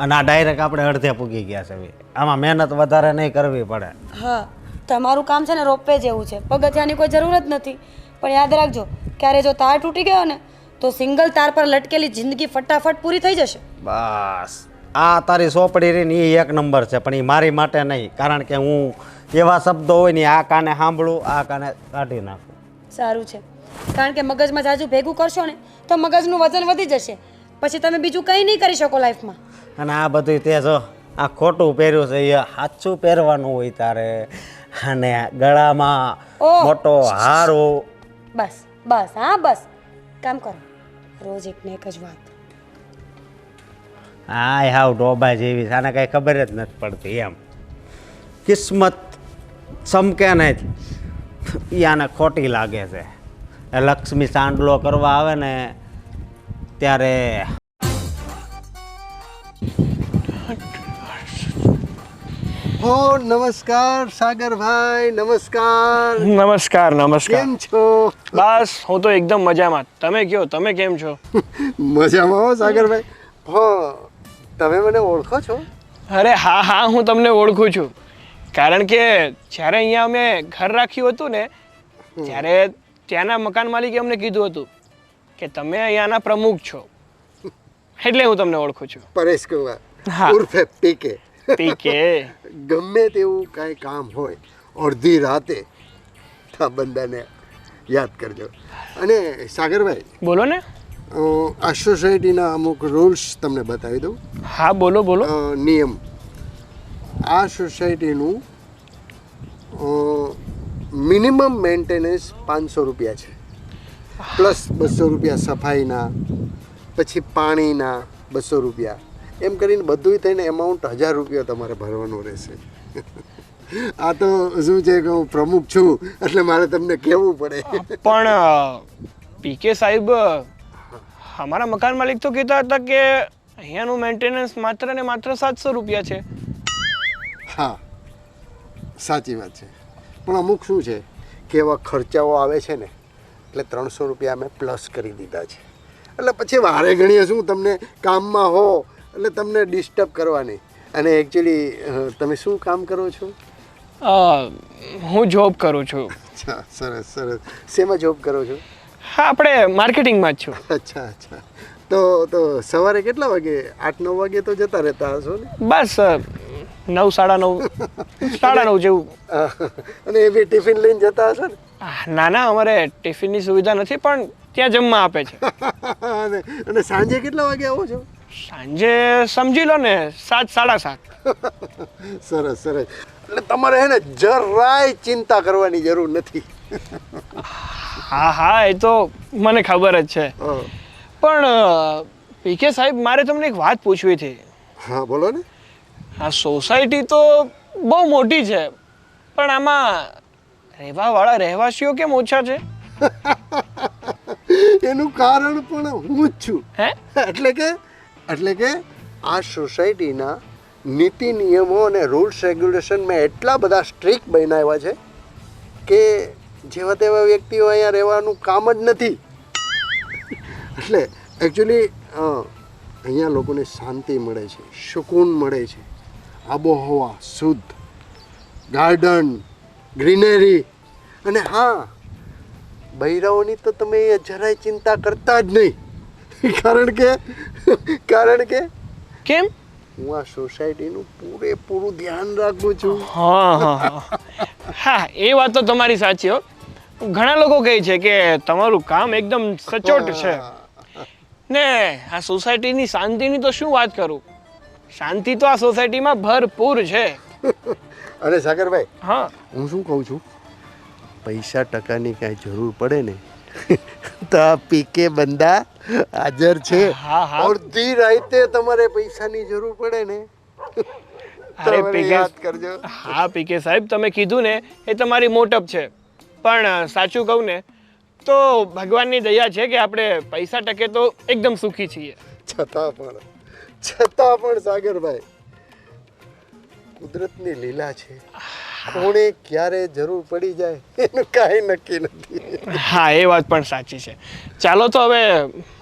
અને આ ડાયરેક્ટ આપણે અડધે પૂગી ગયા છે. આમાં મહેનત વધારે નહીં કરવી પડે. હા, તમારું કામ છે ને રોપવે જેવું છે. પગથિયાની કોઈ જરૂર જ નથી. પણ યાદ રાખજો, ક્યારે જો તાર તૂટી ગયો ને તો સિંગલ તાર પર લટકેલી જિંદગી ફટાફટ પૂરી થઈ જશે. બસ આ તારી ચોપડી રહી ને એ એક નંબર છે, પણ એ મારી માટે નહીં. કારણ કે હું એવા શબ્દો હોય ને આ કાને સાંભળું, આ કાને કાઢી નાખું. સારું છે, કારણ કે મગજમાં જાજુ ભેગું કરશો ને તો મગજનું વજન વધી જશે. પછી તમે બીજું કંઈ નહીં કરી શકો લાઈફમાં. અને આ બધું તે જો આ ખોટું પહેર્યું છે, એ સાચું પહેરવાનું હોય તારે. અને ગળામાં ઓહ! મોટો હાર હો. બસ બસ, હા બસ, કામ કરો. રોજ એક ને એક જ વાત. હા હાવ ડોબા જેવી, આને કાંઈ ખબર જ નથી પડતી. એમ કિસ્મત ચમકે ને જ એ આને ખોટી લાગે છે. એ લક્ષ્મી સાંડલો કરવા આવે ને ત્યારે હો નમસ્કાર સાગરભાઈ, નમસ્કાર. નમસ્કાર નમસ્કાર. કેમ છો? બસ હું તો એકદમ મજામાં. તમે કયો, તમે કેમ છો? મજામાં હો સાગરભાઈ. હા, તમે મને ઓળખો છો? અરે હા હા, હું તમને ઓળખું છું. કારણ કે જ્યારે અહીંયા અમે ઘર રાખ્યું હતું ને ત્યારે ત્યાંના મકાન માલિકે અમને કીધું હતું કે તમે અહીંયાના પ્રમુખ છો, એટલે હું તમને ઓળખું છું. પરેશ કુમાર હા. ઉર્ફે પીકે. પીકે. ગમે તેવું કાંઈ કામ હોય અડધી રાતે આ બંદાને યાદ કરજો. અને સાગરભાઈ, બોલો ને. આ સોસાયટીના અમુક રૂલ્સ તમને બતાવી દઉં. હા બોલો બોલો. નિયમ. આ સોસાયટીનું મિનિમમ મેન્ટેનન્સ 500 રૂપિયા છે, પ્લસ 200 રૂપિયા સફાઈના, પછી પાણીના 200 રૂપિયા, એમ કરીને બધું થઈને એમાઉન્ટ 1000 રૂપિયા તમારે ભરવાનું રહેશે. આ તો શું છે કે હું પ્રમુખ છું એટલે મારે તમને કહેવું પડે. પણ પીકે સાહેબ, અમારા મકાન માલિક તો કહેતા હતા કે અહીંયાનું મેન્ટેનન્સ માત્ર ને માત્ર 700 રૂપિયા છે. હા, સાચી વાત છે. પણ અમુક શું છે કેવા ખર્ચાઓ આવે છે ને એટલે 300 રૂપિયા અમે પ્લસ કરી દીધા છે. એટલે પછી વારે ઘણીએ શું તમને કામમાં હો એટલે તમને ડિસ્ટર્બ કરવાની. અને એકચ્યુઅલી તમે શું કામ કરો છો? હું જોબ કરું છું. અચ્છા, સરસ સરસ. શેમાં જોબ કરો છો? હા, આપણે માર્કેટિંગમાં જ છું. અચ્છા અચ્છા. તો સવારે કેટલા વાગે? 8-9 વાગે તો જતા રહેતા હશો ને? બસ 9, 9:30 જેવું. અને એ બી ટિફિન લઈને જતા હશો ને? ના ના, અમારે ટિફિનની સુવિધા નથી, પણ ત્યાં જમવા આપે છે. અને સાંજે કેટલા વાગે આવો છો? સાંજે સમજી લો ને 7, 7:30. સરસ સરસ. એટલે તમારે હે ને જરાય ચિંતા કરવાની જરૂર નથી. હા હા, એ તો મને ખબર જ છે. પણ પીકે સાહેબ, મારે તમને એક વાત પૂછવી હતી. હા, બોલો ને. આ સોસાયટી તો બહુ મોટી છે, પણ આમાં રહેવાવાળા રહેવાસીઓ કેમ ઓછા છે? એનું કારણ પણ હું જ છું. હે? એટલે કે આ સોસાયટીના નીતિ નિયમો અને રૂલ્સ રેગ્યુલેશન મેં એટલા બધા સ્ટ્રિક્ટ બનાવ્યા છે કે જેવા તેવા વ્યક્તિઓ અહીંયા રહેવાનું કામ જ નથી. એટલે એકચ્યુઅલી અહીંયા લોકોને શાંતિ મળે છે, સુકૂન મળે છે, આબોહવા શુદ્ધ, ગાર્ડન, ગ્રીનરી. અને હા, બૈરાઓની તો તમે જરાય ચિંતા કરતા જ નહીં. કારણ કે કેમ? હું આ સોસાયટીનું પૂરેપૂરું ધ્યાન રાખું છું. હા, એ વાત તો તમારી સાચી હો. ઘણા લોકો કહે છે કે તમારું કામ એકદમ સચોટ છે. ને આ સોસાયટીની શાંતિની તો શું વાત કરું, શાંતિ તો આ સોસાયટીમાં ભરપૂર છે. અરે સાગરભાઈ, હા, હું શું કહું છું, પૈસા ટકાની કાંઈ જરૂર પડે ને તો આ પીકે બંદા હાજર છે. અડધી રાતે તમારે પૈસાની જરૂર પડે ને અરે તો પીકે, યાદ કરજો. હા પીકે સાહેબ, તમે કીધું ને એ તમારી મોટપ છે, પણ સાચું કહું ને તો ભગવાનની દયા છે કે આપણે પૈસા ટકે તો એકદમ સુખી છીએ. છતાં પણ સાગરભાઈ, કુદરતની લીલા છે. કોણે ક્યારે જરૂર પડી જાય એનું કાંઈ નક્કી નથી. હા, એ વાત પણ સાચી છે. ચાલો તો હવે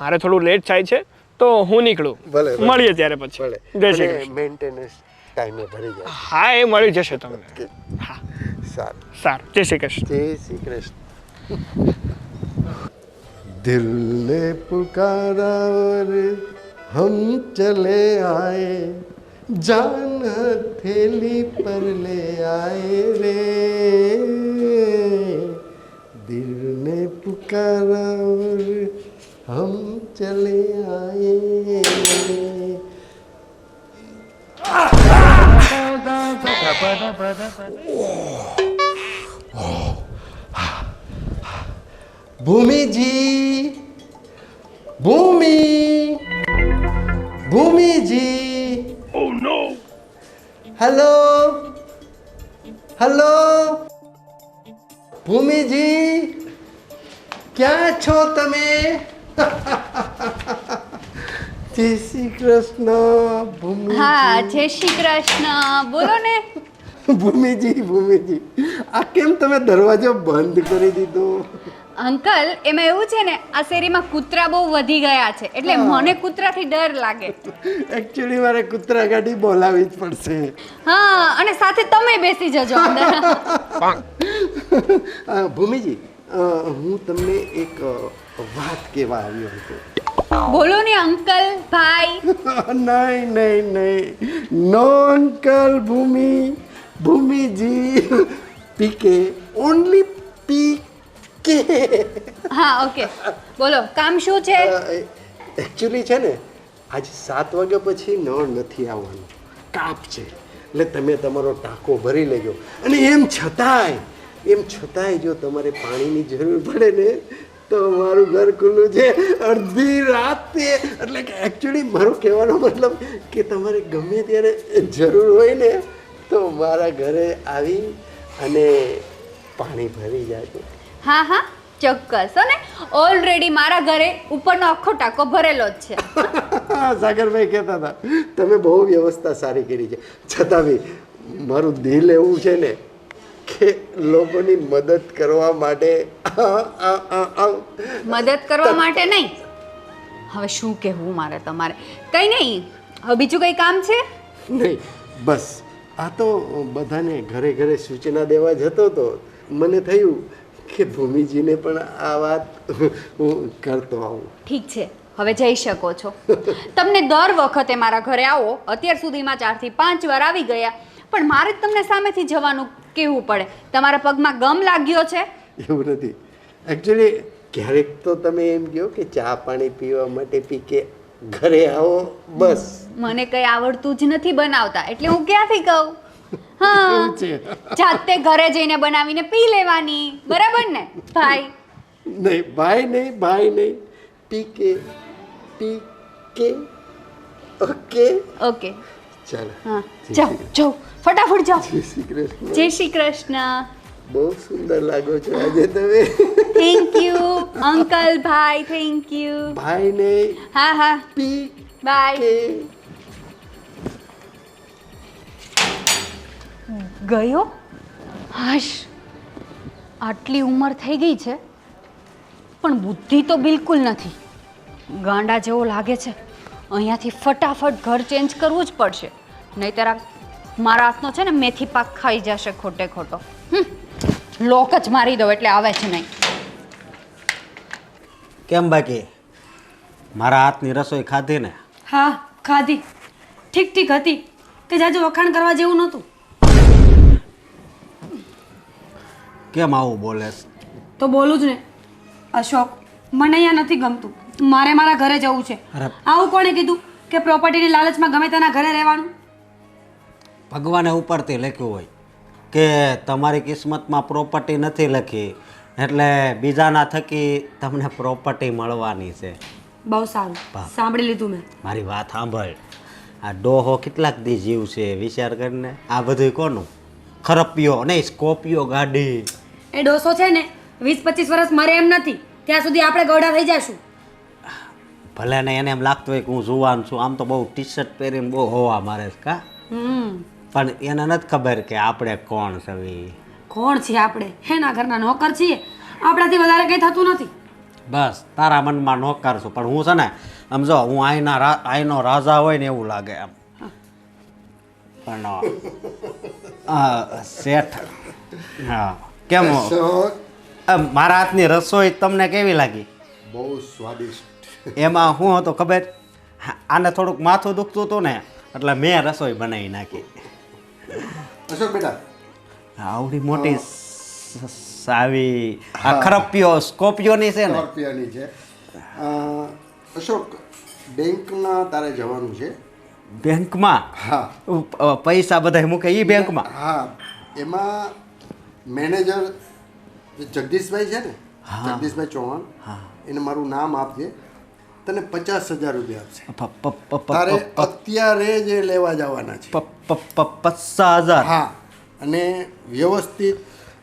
મારે થોડું લેટ થાય છે, તો હું નીકળું. ભલે. મળીએ ત્યારે પછી. જય શ્રી કૃષ્ણ. મેન્ટેનન્સ ટાઈમે ભરી જાય. હા, એ મળી જશે તમને. હા, સારું સારું. જય શ્રી કૃષ્ણ. जय श्री कृष्ण. दिल ने पुकारा और हम चले आए, जान हथेली पर ले आए रे. दिल ने पुकारा और हम चले आए. भूमिजी. Oh no. हेलो भूमिजी, ક્યાં છો તમે? જય શ્રી કૃષ્ણ ભૂમિ. હા, જય શ્રી કૃષ્ણ. બોલો ને. ભૂમિજી, આ કેમ તમે દરવાજો બંધ કરી દીધો? અંકલ, એમાં એવું છે ને, આ શેરીમાં કૂતરા બહુ વધી ગયા છે, એટલે મને કૂતરાથી ડર લાગે. એકચ્યુઅલી મારે કૂતરા ગાડી બોલાવી જ પડશે. હા, અને સાથે તમે બેસી જજો અંદર. ભૂમિજી, હું તમને એક વાત કહેવા આવ્યો હતો. બોલો ને અંકલ, ભાઈ. નહીં, no uncle Bhumiji. PK, only PK. હા, ઓકે. બોલો, કામ શું છે? એકચ્યુઅલી છે ને, આજે 7 વાગ્યા પછી નળ નથી આવવાનું, કાપ છે. એટલે તમે તમારો ટાંકો ભરી લેજો. અને એમ છતાંય જો તમારે પાણીની જરૂર પડે ને તો મારું ઘર ખુલ્લું છે અડધી રાતે. એટલે કે એકચ્યુઅલી મારો કહેવાનો મતલબ કે તમારે ગમે ત્યારે જરૂર હોય ને તો મારા ઘરે આવી અને પાણી ભરી જાજો. હા, ચોક્કસ. અને ઓલરેડી મારા ઘરે ઉપરનો આખો ટાંકો ભરેલો જ છે. સાગરભાઈ કહેતા હતા તમે બહુ વ્યવસ્થા સારી કરી છે, છતાં બી મારું દિલ એવું છે ને કે લોકોની મદદ કરવા માટે મદદ કરવા માટે નહીં. હવે શું કહેવું મારે તમારે? કંઈ નહીં. હવે બીજું કંઈ કામ છે? નહીં, બસ આ તો બધાને ઘરે ઘરે સૂચના દેવા જતો હતો. મને થયું કે ભૂમિજીને પણ આ વાત હું કરતો આવું. ઠીક છે, હવે જઈ શકો છો. તમને દર વખતે મારા ઘરે આવો, અત્યાર સુધીમાં 4 થી 5 વાર આવી ગયા, પણ મારે જ તમને સામેથી જવાનું કહેવું પડે. તમારા પગમાં ગમ લાગ્યો છે? એવું નથી. એકચ્યુઅલી ક્યારેક તો તમે એમ કહો કે ચા પાણી પીવા માટે પી કે ઘરે આવો, બસ. મને કંઈ આવડતું જ નથી બનાવતા, એટલે હું ક્યાંથી કહું? હા, જાતે ઘરે જઈને બનાવીને પી લેવાની, બરાબર ને ભાઈ? નહીં ભાઈ નહીં, ભાઈ નહીં, પી કે ઓકે ઓકે. ચાલો. હા, જાઓ જાઓ, ફટાફટ જાઓ. જય શ્રી કૃષ્ણ. જય શ્રી કૃષ્ણ. બહુ સુંદર લાગો છો આજે તમે. થેન્ક યુ અંકલ, ભાઈ, થેન્ક યુ. ભાઈ નહીં, હા હા, પી બાય. કે ગયો? હાશ, આટલી ઉંમર થઈ ગઈ છે પણ બુદ્ધિ તો બિલકુલ નથી. ગાંડા જેવો લાગે છે. અહીંયાથી ફટાફટ ઘર ચેન્જ કરવું જ પડશે, નહીંતર આ મારા હાથનો છે ને મેથી પાક ખાઈ જશે ખોટે ખોટો. લોક જ મારી દો એટલે આવે છે નહીં. કેમ બાકી મારા હાથની રસોઈ ખાધી ને? હા ખાધી. ઠીક ઠીક હતી, કે જાજુ વખાણ કરવા જેવું નહોતું. કેમ આવું બોલેસ? તો બોલું જ ને. અશોક, મને અહીંયા નથી ગમતું. મારે મારા ઘરે જવું છે. અરે. આવું કોણે કીધું કે પ્રોપર્ટીની લાલચમાં ગમે તેના ઘરે રહેવાનું? ભગવાને ઉપરથી લખ્યું હોય કે તમારી કિસ્મતમાં પ્રોપર્ટી નથી લખી, એટલે બીજાના થકી તમને પ્રોપર્ટી મળવાની છે. બહુ સારું, સાંભળી લીધું મેં. મારી વાત સાંભળ. આ ડોહો કેટલાક દી જીવ છે વિચાર કરીને. આ બધું કોનું? ખરપિયો નહીં, સ્કોપિયો ગાડી. એ ડોસો છે ને 20-25 વર્ષ મરે એમ નથી, ત્યાં સુધી આપણે ગોડા થઈ જશું. ભલે ને એને એમ લાગતું હોય કે હું જુવાન છું, આમ તો બહુ ટી શર્ટ પહેરીને બહુ હોવા મારે છે કા. પણ એને નથી ખબર કે આપણે કોણ છીએ. કોણ છીએ આપણે? એના ઘરના નોકર છીએ. આપણાથી વધારે કંઈ થતું નથી. બસ તારા મનમાં નોકર છું, પણ હું છે ને સમજો હું આઈનો રાજા હોય ને એવું લાગે એમ. પણ શેઠ, હા કેમ મારા હાથની રસોઈ તમને કેવી લાગી? બહુ સ્વાદિષ્ટ. એમાં શું હતું ખબર? આને થોડુંક માથું દુખતું હતું ને એટલે મેં રસોઈ બનાવી નાખી. અશોક બેટા, આવડી મોટી સાવી આ ખરપિયો સ્કોપિયોની છે ને? સ્કોર્પિયોની છે. અશોક, બેંકમાં તારે જવાનું છે. બેંકમાં? હા પૈસા બધા મૂકે એ બેંકમાં? હા, એમાં મેનેજર જગદીશભાઈ છે ને, જગદીશભાઈ ચૌહાણ, એને મારું નામ આપજે. તને 50,000 રૂપિયા આપશે. તારે અત્યારે જ એ લેવા જવાના છે. 50,000? હા, અને વ્યવસ્થિત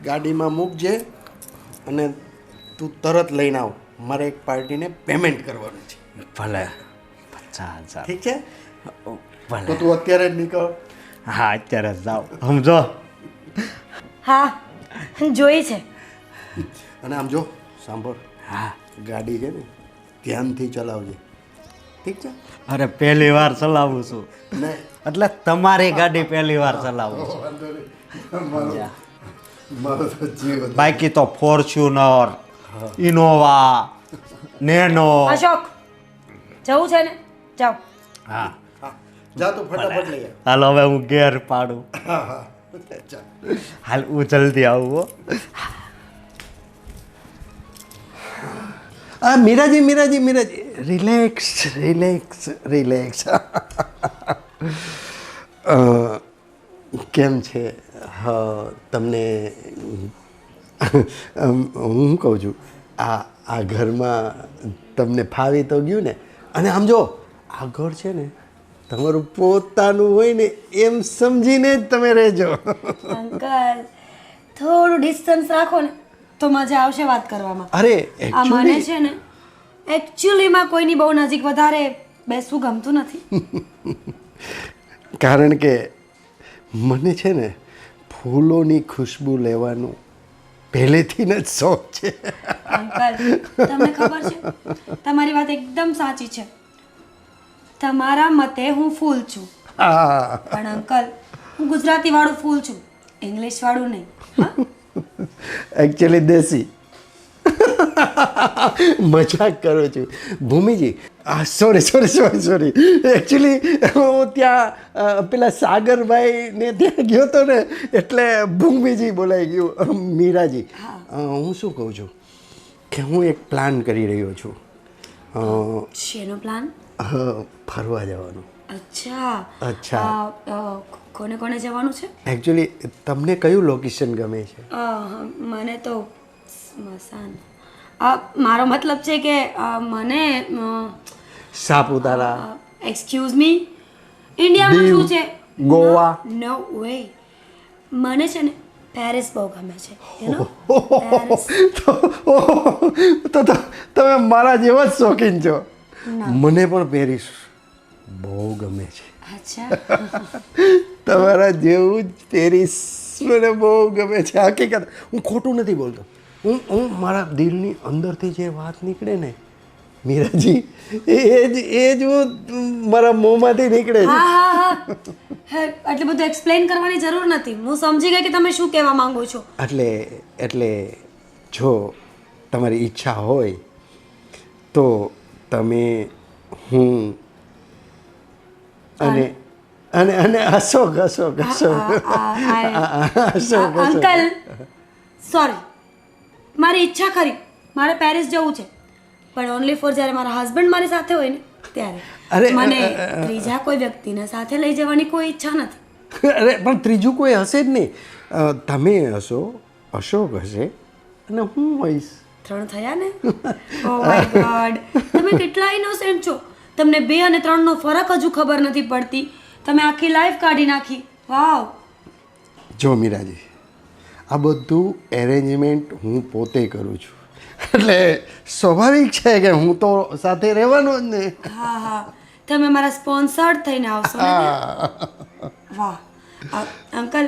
ગાડીમાં મૂકજે અને તું તરત લઈને આવ. મારે એક પાર્ટીને પેમેન્ટ કરવાનું છે. ભલે. 50,000? ઠીક છે, ભલે. તો તું અત્યારે જ નીકળ. હા અત્યારે જ જાઓ. સમજો? હા જોઈ છે. અને આમ જો સાંભળ, હા. ગાડી છે ને ધ્યાનથી ચલાવજે, ઠીક છે? અરે પહેલી વાર ચલાવું છું ને એટલે તમારી ગાડી પહેલી વાર ચલાવું છું. મારો તો જીવ હતો. બાકી તો ફોર્ચ્યુનર, ઇનોવા, નેનો. અશોક, જવું છે ને? જાઓ. હા હા, જા તું ફટાફટ લઈ આવ. હાલ હવે હું ઘેર પાડું. હા હા, ચાલ. હાલ હું જલ્દી આવું હો. આ મીરાજી, રિલેક્સ રિલેક્સ રિલેક્સ. કેમ છે? હા, તમને હું કહું છું, આ ઘરમાં તમને ફાવી તો ગયું ને? અને આમ જો, આ ઘર છે ને તમારું પોતાનું હોય ને એમ સમજીને જ તમે રહેજો. અંકલ, થોડું ડિસ્ટન્સ રાખો ને તો મજા આવશે વાત કરવામાં. અરે આ મને છે ને એકચ્યુઅલીમાં કોઈની બહુ નજીક વધારે બેસવું ગમતું નથી. કારણ કે મને છે ને ફૂલોની ખુશ્બુ લેવાનું પહેલેથી જ શોખ છે. અંકલ તમને ખબર છે તમારી વાત એકદમ સાચી છે. તમારા મતે હું ફૂલ છું, હા, પણ અંકલ હું ગુજરાતી વાળું ફૂલ છું, ઇંગ્લિશ વાળું નહીં. હા? એકચ્યુઅલી દેશી. મજાક કરું છું ભૂમિજી. સોરી એકચ્યુઅલી હું ત્યાં પેલા સાગરભાઈને ત્યાં ગયો હતો ને એટલે ભૂમિજી બોલાઈ ગયું. મીરાજી, હું શું કહું છું કે હું એક પ્લાન કરી રહ્યો છું. શેનો પ્લાન? ફરવા જવાનું. અચ્છા. કોને કોને જવાનું છે? એકચ્યુઅલી તમને કયું લોકેશન ગમે છે? મને તો સ્મશાન. મારો મતલબ છે કે મને સાપુતારા, એક્સક્યુઝ મી, ઇન્ડિયામાં દીવ, શું છે? ગોવા. નો વે. મને છે ને પેરિસ બહુ ગમે છે. You know Paris. તો તમે મારા જેવા જ શોખીન છો. મને પણ પેરિસ બહુ ગમે છે. અચ્છા. તમારા જેવું જ પેરિસ મને બહુ ગમે છે. હકીકત હું ખોટું નથી બોલતો. હું મારા દિલની અંદરથી જે વાત નીકળે ને મીરાજી, એ જ હું મારા મોંમાંથી નીકળે છે. હા. એટલે બધું એક્સપ્લેન કરવાની જરૂર નથી. હું સમજી ગઈ કે તમે શું કહેવા માંગો છો. એટલે જો તમારી ઈચ્છા હોય તો તમે, હું અને અને અને અશોક. અંકલ સોરી, મારી ઈચ્છા ખરી, મારે પેરિસ જવું છે, પણ ઓનલી ફોર જ્યારે મારા હસબન્ડ મારી સાથે હોય ને ત્યારે. મને ત્રીજા કોઈ વ્યક્તિને સાથે લઈ જવાની કોઈ ઈચ્છા નથી. અરે પણ ત્રીજું કોઈ હશે જ નહીં. તમે હશો, અશોક હશે અને હું હોઈશ. 3 થયા ને? ઓ માય ગોડ, તમે કેટલા ઇનોસેન્ટ છો. તમને 2 અને 3 નો ફરક હજુ ખબર નથી પડતી. તમે આખી લાઈફ કાઢી નાખી. વાવ. જો મીરાજી, આ બધું એરેન્જમેન્ટ હું પોતે કરું છું એટલે સ્વાભાવિક છે કે હું તો સાથે રહેવાનો જ ને. હા, તમે મારા સ્પોન્સર્ડ થઈને આવશો ને? વાહ. અંકલ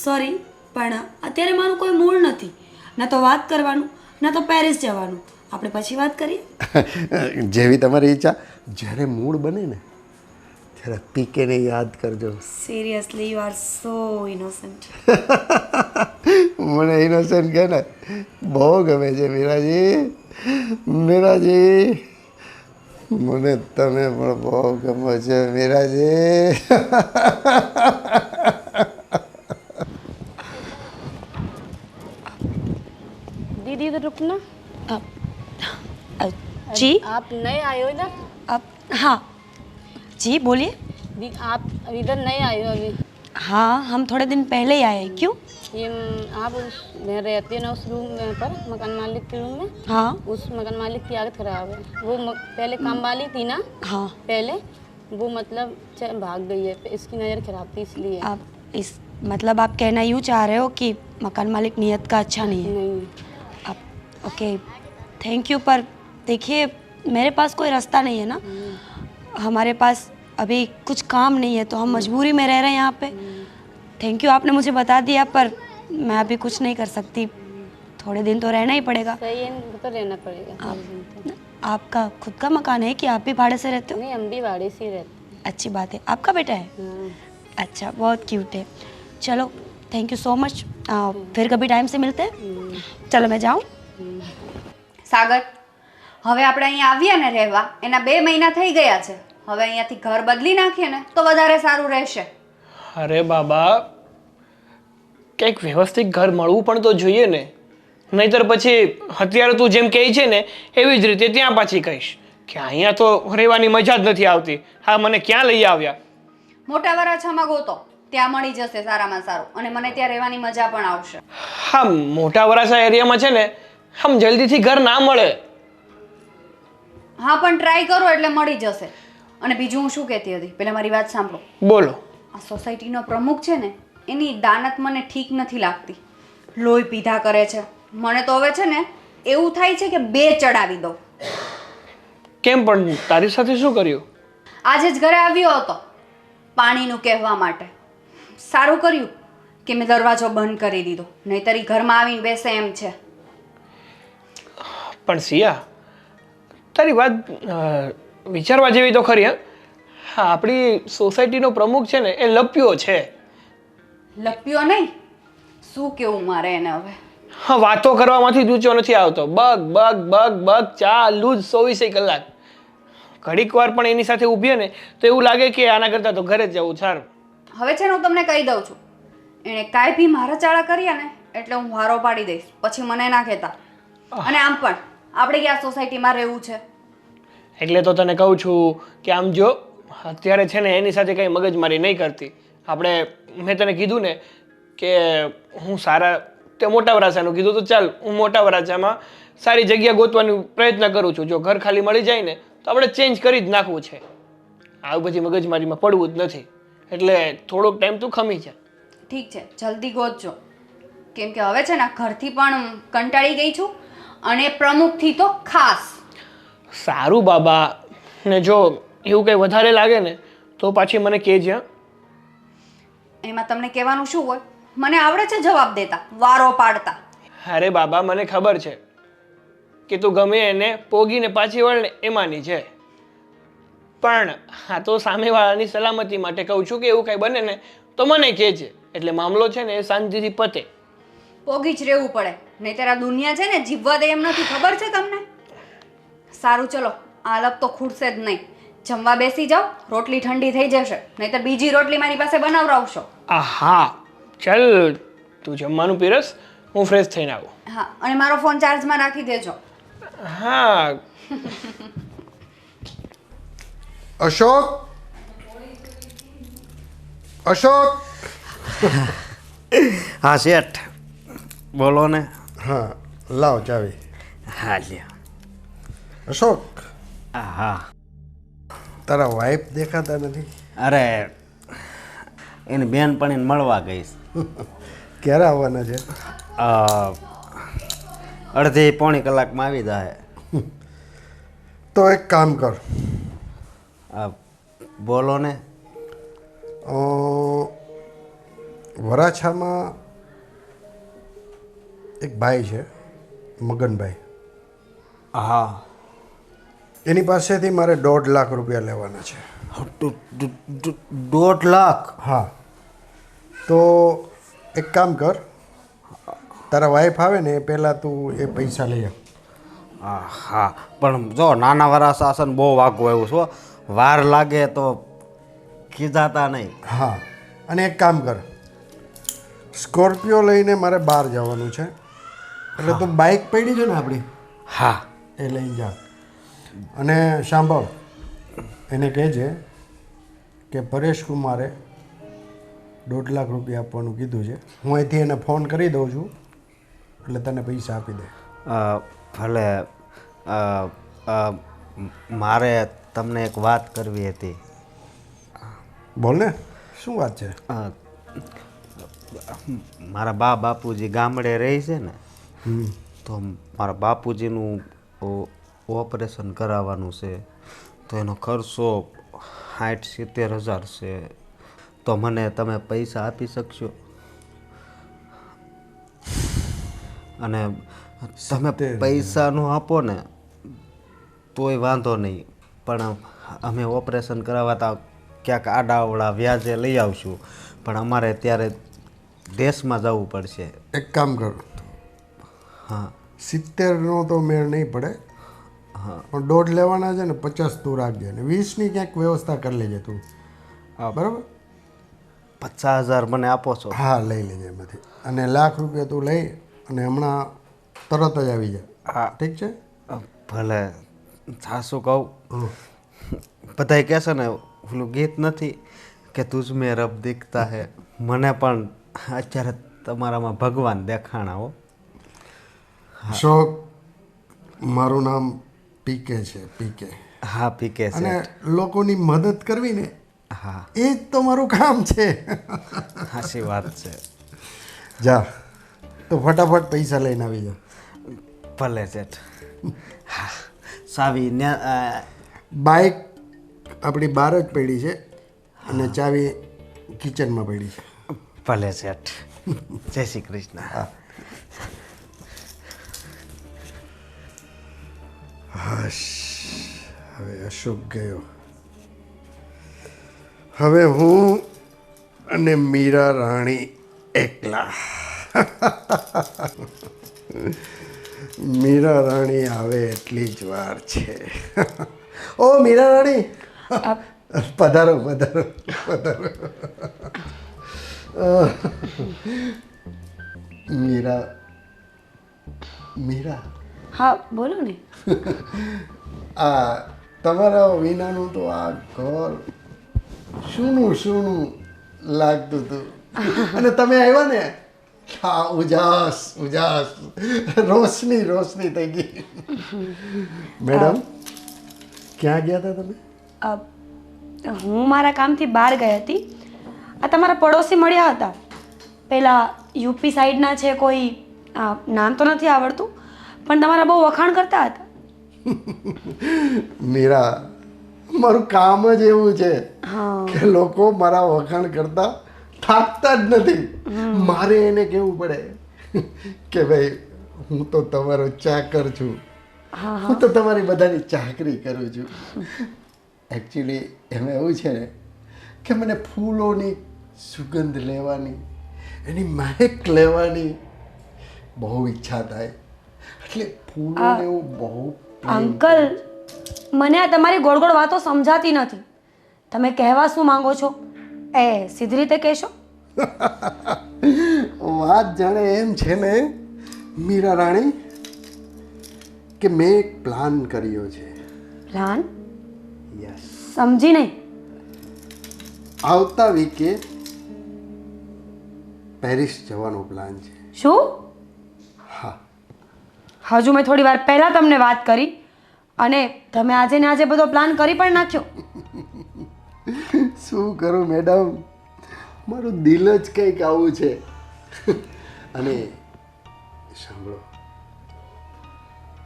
સોરી, પણ અત્યારે મારું કોઈ મૂડ નથી, ના તો વાત કરવાનું ના તો પેરિસ જવાનું. આપણે પછી વાત કરીએ. જેવી તમારી ઈચ્છા. જ્યારે મૂડ બને ને ત્યારે પીકેને યાદ કરજો. Seriously you are so innocent. મને ઇનોસન્ટ કહે ને બહુ ગમે છે મીરાજી. મને તમે પણ બહુ ગમે છે મીરાજી. दीदी इधर रुकना। जी आप नए आए हो इधर? हाँ जी बोलिए. आप इधर नए आए हो अभी? हाँ, हम थोड़े दिन पहले ही आए हैं. क्यों? ये आप उस में रहते हैं ना उस रूम में पर मकान मालिक के रूम में? हाँ उस मकान मालिक की आदत खराब है. वो पहले काम वाली थी ना, हाँ. पहले वो मतलब भाग गई है, इसकी नज़र खराब थी इसलिए. आप मतलब आप कहना यूँ चाह रहे हो कि मकान मालिक नियत का अच्छा नहीं है? नहीं. आप ओके, थैंक यू. पर देखिए मेरे पास कोई रास्ता नहीं है ना. हमारे पास अभी कुछ काम नहीं है तो हम मजबूरी में रह रहे हैं यहाँ पे. थैंक यू, आपने मुझे बता दिया, पर मैं अभी कुछ नहीं कर सकती. थोड़े दिन तो रहना ही पड़ेगा. सही है, तो रहना पड़ेगा. आपका खुद का मकान है कि आप भी भाड़े से रहते हो? नहीं, हम भी भाड़े से ही रहते अच्छी बात है. आपका बेटा है? हैं. अच्छा, बहुत क्यूट है. चलो थैंक यू सो मच. फिर कभी टाइम से मिलते हैं. चलो मैं जाऊँ. સાગર, હવે આપણે અહીંયા આવ્યા ને રહેવા, એના 2 મહિના થઈ ગયા છે. હવે અહીંયાથી ઘર બદલી નાખીએ ને તો વધારે સારું રહેશે. અરે બાબા, કંઈક વ્યવસ્થિત ઘર મળવું પણ તો જોઈએ ને. નહીંતર પછી અત્યારે તું જેમ કહે છે ને એવી જ રીતે ત્યાં પાછી કહીશ કે અહીંયા તો રહેવાની મજા જ નથી આવતી. હા, મને ક્યાં લઈ આવ્યા? મોટા વરાછામાં ગોતો, ત્યાં મળી જશે સારામાં સારું, અને મને ત્યાં રહેવાની મજા પણ આવશે. હા, મોટા વરાછા એરિયામાં છે ને આમ જલ્દીથી ઘર ના મળે. હા, પણ ટ્રાય કરો એટલે મળી જશે. અને બીજું હું શું કહેતી હતી, પહેલા મારી વાત સાંભળો. બોલો. આ સોસાયટીનો પ્રમુખ છે ને એની દાનત મને ઠીક નથી લાગતી. લોહી પીધા કરે છે. મને તો હવે છે ને એવું થાય છે કે 2 ચડાવી દઉં. કેમ પણ તારી સાથે શું કર્યું? આજે જ ઘરે આવ્યો હતો પાણીનું કહેવા માટે. સારું કર્યું કે મેં દરવાજો બંધ કરી દીધો, નહીંતર ઈ ઘરમાં આવીને બેસે એમ છે. પણ સિયા, તારી વાત વિચારવા જેવી તો ખરી. હા, આપણી સોસાયટીનો પ્રમુખ છે ને એ લપ્યો છે. લપ્યો નહીં, શું કેવું મારે એને હવે? હા, વાતો કરવામાંથી જ ઊંચો નથી આવતો. બગ બગ બગ બગ ચાલુ જ 24 કલાક. ઘડીક વાર પણ એની સાથે ઊભીએ ને તો એવું લાગે કે આના કરતાં તો ઘરે જ જવું સારું. હવે છે ને હું તમને કહી દઉં છું, એણે કાંઈ બી મારા ચાળા કર્યા ને એટલે હું હારો પાડી દઈશ, પછી મને ના કહેતા. અને આમ પણ આપણે ક્યાં સોસાયટીમાં રહેવું છે? એટલે તો તને કહું છું કે આમ જો અત્યારે છે ને એની સાથે કંઈ મગજમારી નહીં કરતી. મેં તને કીધું ને કે હું તે મોટા વરાછાનું કીધું તો ચાલ, હું મોટા વરાછામાં સારી જગ્યા ગોતવાનો પ્રયત્ન કરું છું. જો ઘર ખાલી મળી જાય ને તો આપણે ચેન્જ કરી જ નાખવું છે. આવું બધી મગજમારીમાં પડવું જ નથી. એટલે થોડોક ટાઈમ તું ખમી જા. ઠીક છે, જલ્દી ગોતજો, કેમ કે હવે છે ને ઘરથી પણ કંટાળી ગઈ છું અને પ્રમુખથી તો ખાસ. સારું બાબા, ને જો એવું કંઈ વધારે લાગે ને તો પાછી મને કહેજે. એમાં તમને કહેવાનું શું હોય? મને આવડે છે જવાબ દેતા, વારો પાડતા. અરે બાબા, મને ખબર છે કે તું ગમે એને પોગીને પાછી વળને એમાંની છે. પણ હા, તો સામેવાળાની સલામતી માટે કહું છું કે એવું કંઈ બને ને તો મને કહેજે, એટલે મામલો છે ને એ શાંતિથી પતે. પોગી જ રહેવું પડે, નહીંતર આ દુનિયા છે ને જીવવા દે એમ નથી, ખબર છે તમને? સારું ચલો, આલપ તો ખૂટશે જ નહીં. જમવા બેસી જાઓ, રોટલી ઠંડી થઈ જશે, નહીંતર બીજી રોટલી મારી પાસે બનાવરાવશો. હા, ચાલ તું જમવાનું પીરસ, હું ફ્રેશ થઈને આવું. હા, અને મારો ફોન ચાર્જમાં રાખી દેજો. હા. અશોક, અશોક. હા શેઠ, બોલો ને. હા, લાવ ચાવી. હા લ્યો. અશોક, હા. તારા વાઈફ દેખાતા નથી. અરે એની બેનપણીને મળવા ગઈશ. ક્યારે આવવાના છે? અડધી પોણી કલાકમાં આવી જાય. તો એક કામ કર, બોલો ને. વરાછામાં એક ભાઈ છે, મગનભાઈ. હા. એની પાસેથી મારે 1.5 લાખ રૂપિયા લેવાના છે. 1.5 લાખ? હા, તો એક કામ કર, તારા વાઈફ આવે ને એ પહેલાં તું એ પૈસા લઈ આવ. હા, પણ જો નાના વાળા શાસન બહુ વાગવું એવું છો, વાર લાગે તો ખીજાતા નહીં. હા, અને એક કામ કર, સ્કોર્પિયો લઈને મારે બહાર જવાનું છે, એટલે તું બાઇક પડી છે ને આપણી? હા. એ લઈને જા. અને સાંભળ, એને કહેજે કે પરેશ કુમારે 1.5 લાખ રૂપિયા આપવાનું કીધું છે. હું અહીંથી એને ફોન કરી દઉં છું, એટલે તને પૈસા આપી દે. ભલે. મારે તમને એક વાત કરવી હતી. બોલ ને, શું વાત છે? મારા બાપુજી ગામડે રહે છે ને, તો મારા બાપુજીનું ઓપરેશન કરાવવાનું છે, તો એનો ખર્ચો 60-70 હજાર છે. તો મને તમે પૈસા આપી શકશો? અને તમે પૈસા ન આપો ને તોય વાંધો નહીં, પણ અમે ઓપરેશન કરાવતા ક્યાંક આડાવડા વ્યાજે લઈ આવશું, પણ અમારે ત્યારે દેશમાં જવું પડશે. એક કામ કર. હા. 70નો તો મેળ નહીં પડે. હા. પણ 1.5 લેવાના છે ને, 50 તું રાખજે ને 20ની ક્યાંક વ્યવસ્થા કરી લેજે તું. બરાબર? 50,000 મને આપો છો? હા, લઈ લેજે એમાંથી. અને 1 લાખ રૂપિયા તું લઈ અને હમણાં તરત જ આવી જાય. હા, ઠીક છે? ભલે. સાસુ કહું, બધાય કહેશે ને પેલું ગીત નથી કે તુજ મેં રબ દીખતા હે, મને પણ અત્યારે તમારામાં ભગવાન દેખાણા હો. અશોક, મારું નામ પીકે છે, પીકે. હા, પીકે છે. અને લોકોની મદદ કરવી ને, હા, એ જ તો મારું કામ છે. સાચી વાત છે. જા, તો ફટાફટ પૈસા લઈને આવી જા. ભલે શેઠ. હા, સાવી ને બાઇક આપણી બહાર જ પડી છે અને ચાવી કિચનમાં પડી છે. ભલે શેઠ. જય શ્રી કૃષ્ણ. હાશ, હવે અશોક ગયો. હવે હું અને મીરા રાણી એકલા. મીરા રાણી આવે એટલી જ વાર છે. ઓ મીરા રાણી, પધારો પધારો પધારો. મીરા મીરા હા બોલો ને. આ તમારા વિનાનું તો આ ઘર સૂનું સૂનું લાગતું હતું અને તમે આવ્યા ને, હા ઉજાસ ઉજાસ, રોશની રોશની થઈ ગઈ. મેડમ ક્યાં ગયા હતા તમે? હું મારા કામથી બહાર ગઈ હતી. આ તમારા પડોશી મળ્યા હતા. પેલા યુપી સાઈડના છે કોઈ, નામ તો નથી આવડતું, પણ તમારા બહુ વખાણ કરતા હતા. મીરા, મારું કામ જ એવું છે હા. કે લોકો મારા વખાણ કરતા થાકતા જ નથી. મારે એને કહેવું પડે કે ભાઈ હું તો તમારો ચાકર છું, હું તો તમારી બધાની ચાકરી કરું છું. એકચ્યુઅલી એમાં એવું છે ને કે મને ફૂલોની સુગંધ લેવાની, એની મહેક લેવાની બહુ ઈચ્છા થાય, એટલે ફૂલોને હું બહુ અંકલ, મને આ તમારી ગોળ ગોળ વાતો સમજાતી નથી. તમે કહેવા શું માંગો છો એ સીધી રીતે કહેશો. વાત જાણે એમ છે ને મીરા રાણી કે મેં એક પ્લાન કર્યો છે. પ્લાન? યસ. સમજી નહીં. આવતા વીકે પેરિસ જવાનો પ્લાન છે. શું? હા. હજુ મેં થોડી વાર પહેલાં તમને વાત કરી અને તમે આજે ને આજે બધો પ્લાન કરી પણ નાખ્યો. શું કરું મેડમ, મારું દિલ જ કંઈક આવું છે. અને સાંભળો,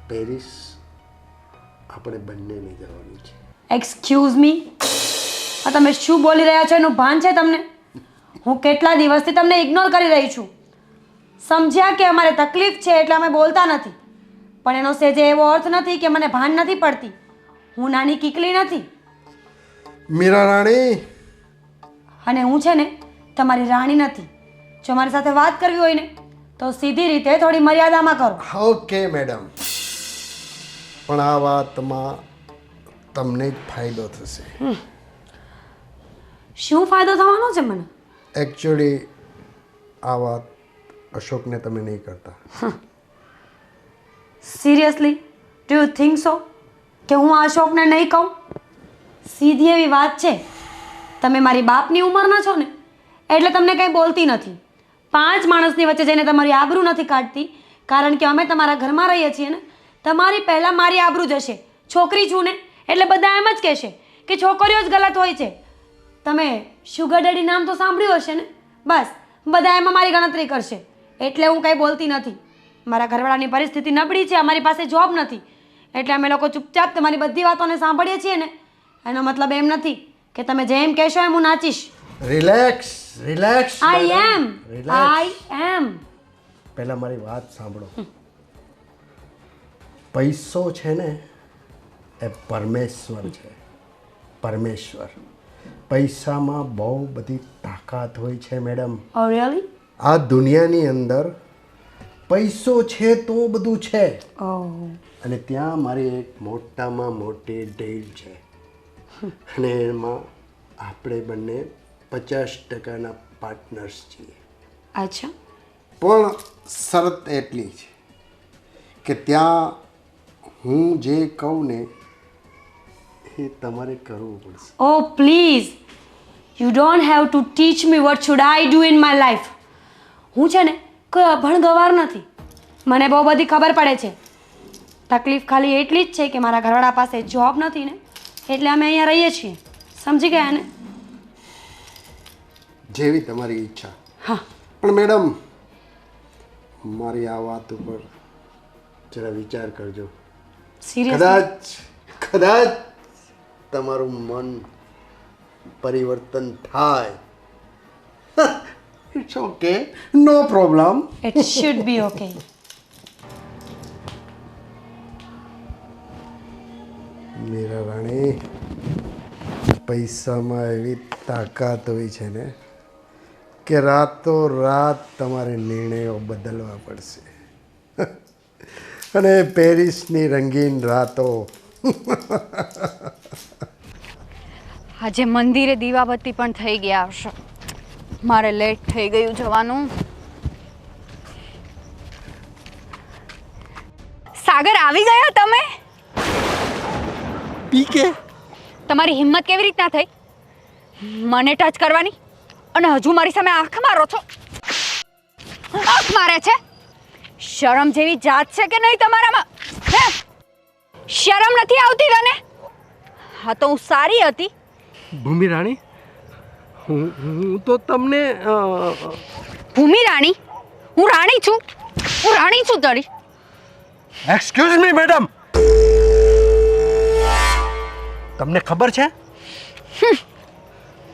પેરિસ આપણે બંનેને જવાનું છે. એક્સક્યુઝ મી, આ તમે શું બોલી રહ્યા છો એનું ભાન છે તમને? હું કેટલા દિવસથી તમને ઇગ્નોર કરી રહી છું. સમજ્યા કે અમારે તકલીફ છે એટલે અમે બોલતા નથી, પણ એનો સેજે એવો અર્થ નથી કે મને ભાન નથી પડતી. હું નાની કીકલી નથી. મીરા રાણી, અને હું છે ને તમારી રાણી નથી. જો મારી સાથે વાત કરવી હોય ને તો સીધી રીતે થોડી મર્યાદામાં કરો. ઓકે મેડમ, પણ આ વાતમાં તમને જ ફાયદો થશે. શું ફાયદો થવાનો છે મને? એકચ્યુઅલી આ વાત અશોકને તમે નહીં કરતા. Seriously do you think so કે હું આ અશોકને નહીં કહું? સીધી એવી વાત છે, તમે મારી બાપની ઉંમરના છો ને એટલે તમને કંઈ બોલતી નથી. 5 માણસની વચ્ચે જઈને તમારી આબરૂ નથી કાઢતી, કારણ કે અમે તમારા ઘરમાં રહીએ છીએ ને. તમારી પહેલાં મારી આબરૂ જશે. છોકરી છું ને એટલે બધા એમ જ કહેશે કે છોકરીઓ જ ગલત હોય છે. તમે શુગર ડેડી નામ તો સાંભળ્યું હશે ને? બસ બધા એમાં મારી ગણતરી કરશે, એટલે હું કંઈ બોલતી નથી. મારા ઘરવાળાની પરિસ્થિતિ નબળી છે, અમારી પાસે જોબ નથી, એટલે અમે લોકો ચૂપચાપ તમારી બધી વાતોને સાંભળીએ છીએ ને. એનો મતલબ એમ નથી કે તમે જેમ કહેશો એમ હું નાચીશ. Relax relax. આઈ એમ. પહેલાં મારી વાત સાંભળો. પૈસો છે ને એ પરમેશ્વર છે. પરમેશ્વર. પૈસામાં બહુ બધી તાકાત હોય છે મેડમ. ઓ રિયલી? આ દુનિયાની અંદર પૈસો છે તો બધું છે. ઓહ. અને ત્યાં મારી એક મોટામાં મોટી ડીલ છે, અને એમાં આપણે બંને 50% પાર્ટનર્સ છીએ. અચ્છા. પણ શરત એટલી છે કે ત્યાં હું જે કહું ને એ તમારે કરવું પડશે. Oh, please. You don't have to teach me what should I do in my life. હું છે ને કોઈ અભણ ગવાર નથી. મને બહુ બધી ખબર પડે છે. તકલીફ ખાલી એટલી જ છે કે મારા ઘરવાળા પાસે જોબ નથી ને, એટલે અમે અહીંયા રહીએ છીએ. સમજી ગયા ને? જેવી તમારી ઈચ્છા. હા. પણ મેડમ, મારી આ વાત ઉપર જરા વિચાર કરજો. સિરિયસલી? કદાચ તમારું મન પરિવર્તન થાય it's okay, no problem. It should be okay. Meera Rani, પૈસામાં એવી તાકાત હોય છે ને કે રાતોરાત તમારે નિર્ણયો બદલવા પડશે. અને પેરિસની રંગીન રાતો. આજે મંદિરે દીવાબત્તી પણ થઈ ગયા હશે. મારે લેટ થઈ ગયું જવાનું. સાગર, આવી ગયા તમે? પીકે તમારી હિંમત કેવી રીતના થઈ મને ટચ કરવાની? અને હજુ મારી સામે આંખ મારો છો? આંખ મારે છે? શરમ જેવી જાત છે કે નહીં તમારામાં? હે? શરમ નથી આવતી તને? હા તો હું સારી હતી. ભૂમિ રાણી, હું તો તમને ભૂમિ રાણી? હું રાણી છું? હું રાણી છું તારી? એક્સક્યુઝ મી મેડમ, તમને ખબર છે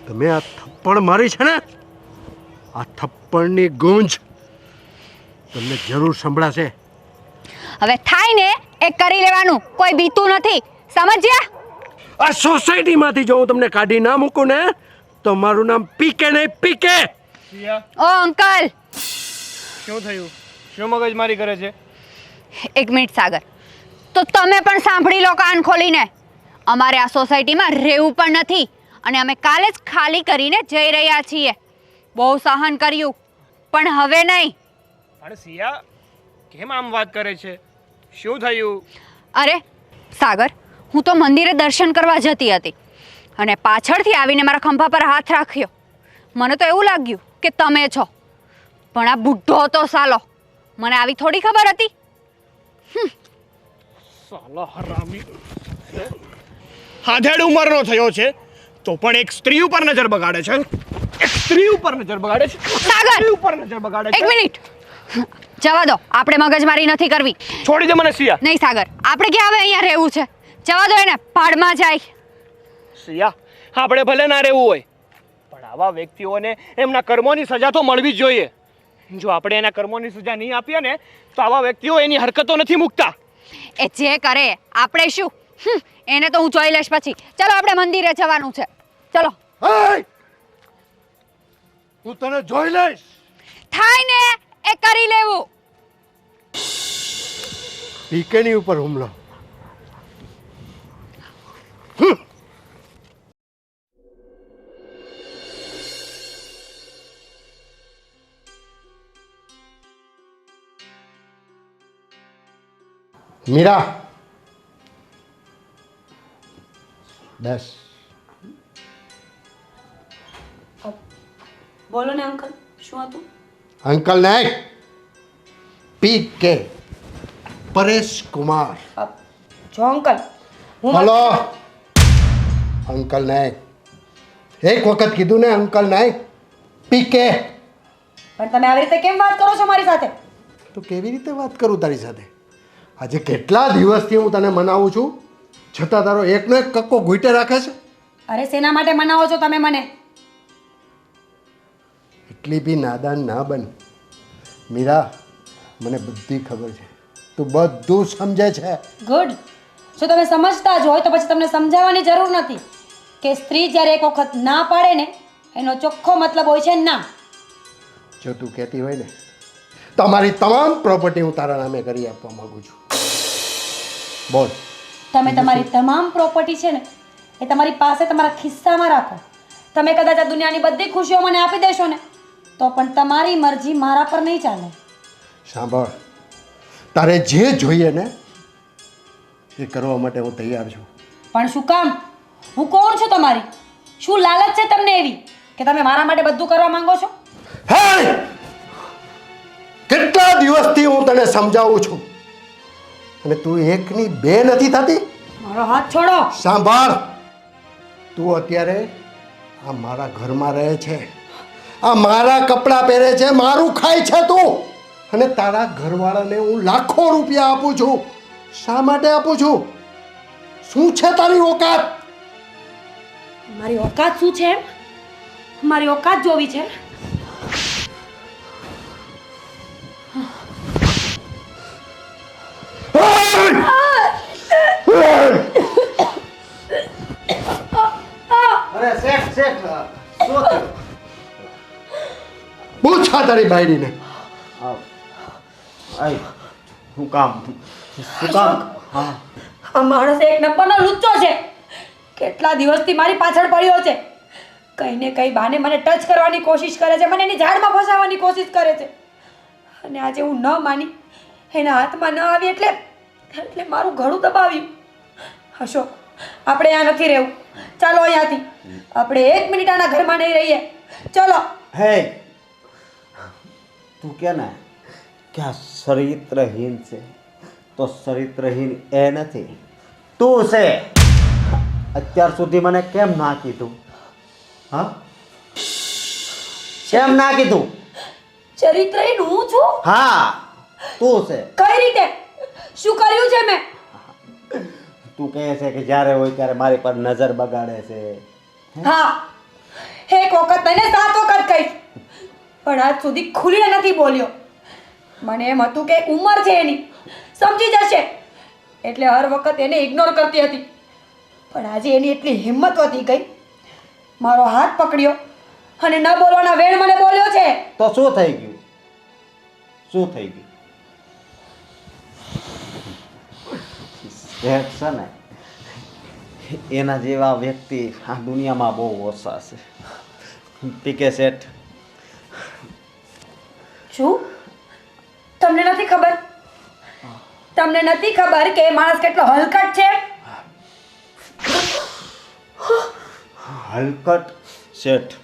તમે આ થપ્પડ મારી છે ને, આ થપ્પડની ગૂંજ તમને જરૂર સંભળાશે. હવે થાય ને એ કરી લેવાનું, કોઈ બીતું નથી, સમજ્યા? આ સોસાયટીમાંથી જો હું તમને કાઢી ના મૂકું ને તો મારું નામ પીકે નહીં, પીકે. ઓ અંકલ, શું થયું? શું મગજમારી કરે છે? એક મિનિટ સાગર, તો તમે પણ સાંભળી લો કાન ખોલીને. અમારે આ સોસાયટીમાં રહેવું પણ નથી અને અમે કાલે જ ખાલી કરીને જઈ રહ્યા છીએ. બહુ સહન કર્યું પણ હવે નહીં. પણ સિયા, કેમ આમ વાત કરે છે? શું થયું? અરે સાગર, હું તો મંદિરે દર્શન કરવા જતી હતી અને પાછળથી આવીને મારા ખંભા પર હાથ રાખ્યો. મને તો એવું લાગ્યું કે તમે છો, પણ આ બુઢ્ઢો હતો સાલો. મને આવી થોડી ખબર હતી? સાલા હરામી. હાથેડ ઉંમરનો થયો છે તો પણ એક સ્ત્રી ઉપર નજર બગાડે છે. એક સ્ત્રી ઉપર નજર બગાડે છે. સાગર! સ્ત્રી ઉપર નજર બગાડે છે. એક મિનિટ, જવા દો. આપણે મગજમારી નથી કરવી. છોડી દે મને સિયા. નહીં સાગર, આપણે ક્યાં હવે અહીંયા રહેવું છે? જવા દો એને, ભાડમાં જાય. સિયા, આપણે ભલે ના રહેવું હોય પણ આવા વ્યક્તિઓને એમના કર્મોની સજા તો મળવી જ જોઈએ. જો આપણે એના કર્મોની સજા નહીં આપીએ ને તો આવા વ્યક્તિઓ એની હરકતો નથી મૂકતા. એ જે કરે આપણે શું? એને તો હું જોઈ લઈશ પછી. ચલો આપણે મંદિરે જવાનું છે. ચલો. હું તને જોઈ લઈશ. થાય ને એ કરી લેવું. પીકેની ઉપર હુમલો. મીરા, 10. બોલો ને અંકલ, શું હતું? અંકલ નહીં, પીકે, પરેશ કુમાર. જો અંકલ, હું હલો. અંકલ નહીં, એક વખત કીધું ને અંકલ નહીં, પીકે. પણ તમે આવી રીતે કેમ વાત કરો છો મારી સાથે? તો કેવી રીતે વાત કરું તારી સાથે? આજે કેટલા દિવસથી હું તને મનાવું છું છતાં તારો એકનો એક કક્કો ઘૂંટે રાખે છે. અરે શેના માટે મનાવો છો તમે મને? એટલી બી નાદાન ના બન મીરા. મને બધી ખબર છે, તું બધું સમજે છે. ગુડ. જો તમે સમજતા જ હોય તો પછી તમને સમજાવવાની જરૂર નથી કે સ્ત્રી જ્યારે એક વખત ના પાડે ને એનો ચોખ્ખો મતલબ હોય છે ના. જો તું કહેતી હોય ને તમારી તમામ પ્રોપર્ટી હું તારા નામે કરી આપવા માંગુ છું. બોલ. તમે તમારી તમામ પ્રોપર્ટી છે ને એ તમારી પાસે તમારા ખિસ્સામાં રાખો. તમે કદાચ આ દુનિયાની બધી ખુશીઓ મને આપી દેશો ને તો પણ તમારી મરજી મારા પર નહીં ચાલે. સાંભળ, તારે જે જોઈએ ને એ કરવા માટે હું તૈયાર છું. પણ શું કામ? હું કોણ છું તમારી? શું લાલચ છે તમને એવી કે તમે મારા માટે બધું કરવા માંગો છો? હે! કેટલા દિવસથી હું તને સમજાવું છું અને તું એકની બે નથી થતી. મારો હાથ છોડો. સાંભળ, તું અત્યારે આ મારા ઘરમાં રહે છે, આ મારા કપડાં પહેરે છે, મારું ખાય છે તું, અને તારા ઘરવાળાને હું લાખો રૂપિયા આપું છું. શા માટે આપું છું? શું છે તારી ઓકાત? મારી ઓકાત શું છે? મારી ઓકાત જોવી છે? અરે શેઠ શેઠ શું થયું? પૂછા તારી બાયડીને. શું કામ? હા, આ માણસ એક નંબરનો લુચ્ચો છે. કેટલા દિવસથી મારી પાછળ પડ્યો છે. કંઈ ને કંઈ બાને મને ટચ કરવાની કોશિશ કરે છે, મને એની ઝાડમાં ફસાવવાની કોશિશ કરે છે. અને આજે હું ન માની, એના હાથમાં ન આવી એટલે મારું ગળું દબાવ્યું. અશોક, આપણે અહીંયા નથી રહેવું. ચાલો અહીંયાથી. આપણે 1 મિનિટ આના ઘરમાં નહીં રહીએ. ચલો. હે, તું કે ને કે આ ચરિત્રહીન છે, તો ચરિત્રહીન એ નથી, તું છે. અત્યાર સુધી મને કેમ ના કીધું? હા, કેમ ના કીધું? ચરિત્રહીન હું છું? હા, તું છે. કઈ રીતે? શું કર્યું છે મેં? તું કહે છે કે જ્યારે હોય ત્યારે મારી પર નજર બગાડે છે. હા, એક વખત નહીં 7 વખત કહીશ, પણ આજ સુધી ખુલીને નથી બોલ્યો. મને એમ હતું કે ઉંમર છે એની, સમજી જશે, એટલે હર વખત એને ઇગ્નોર કરતી હતી. પણ આજે એની એટલી હિંમત વધી ગઈ, મારો હાથ પકડ્યો અને ન બોલવાના વેણ મને બોલ્યો છે. તો શું થઈ ગયું? શું થઈ ગયું? શેઠ છે ને, એના જેવા વ્યક્તિ આ દુનિયામાં બહુ ઓછા છે. પીકે શેઠ. શું? તમને નથી ખબર? તમને નથી ખબર કે એ માણસ કેટલો હલકટ છે? હલકટ? શેઠ,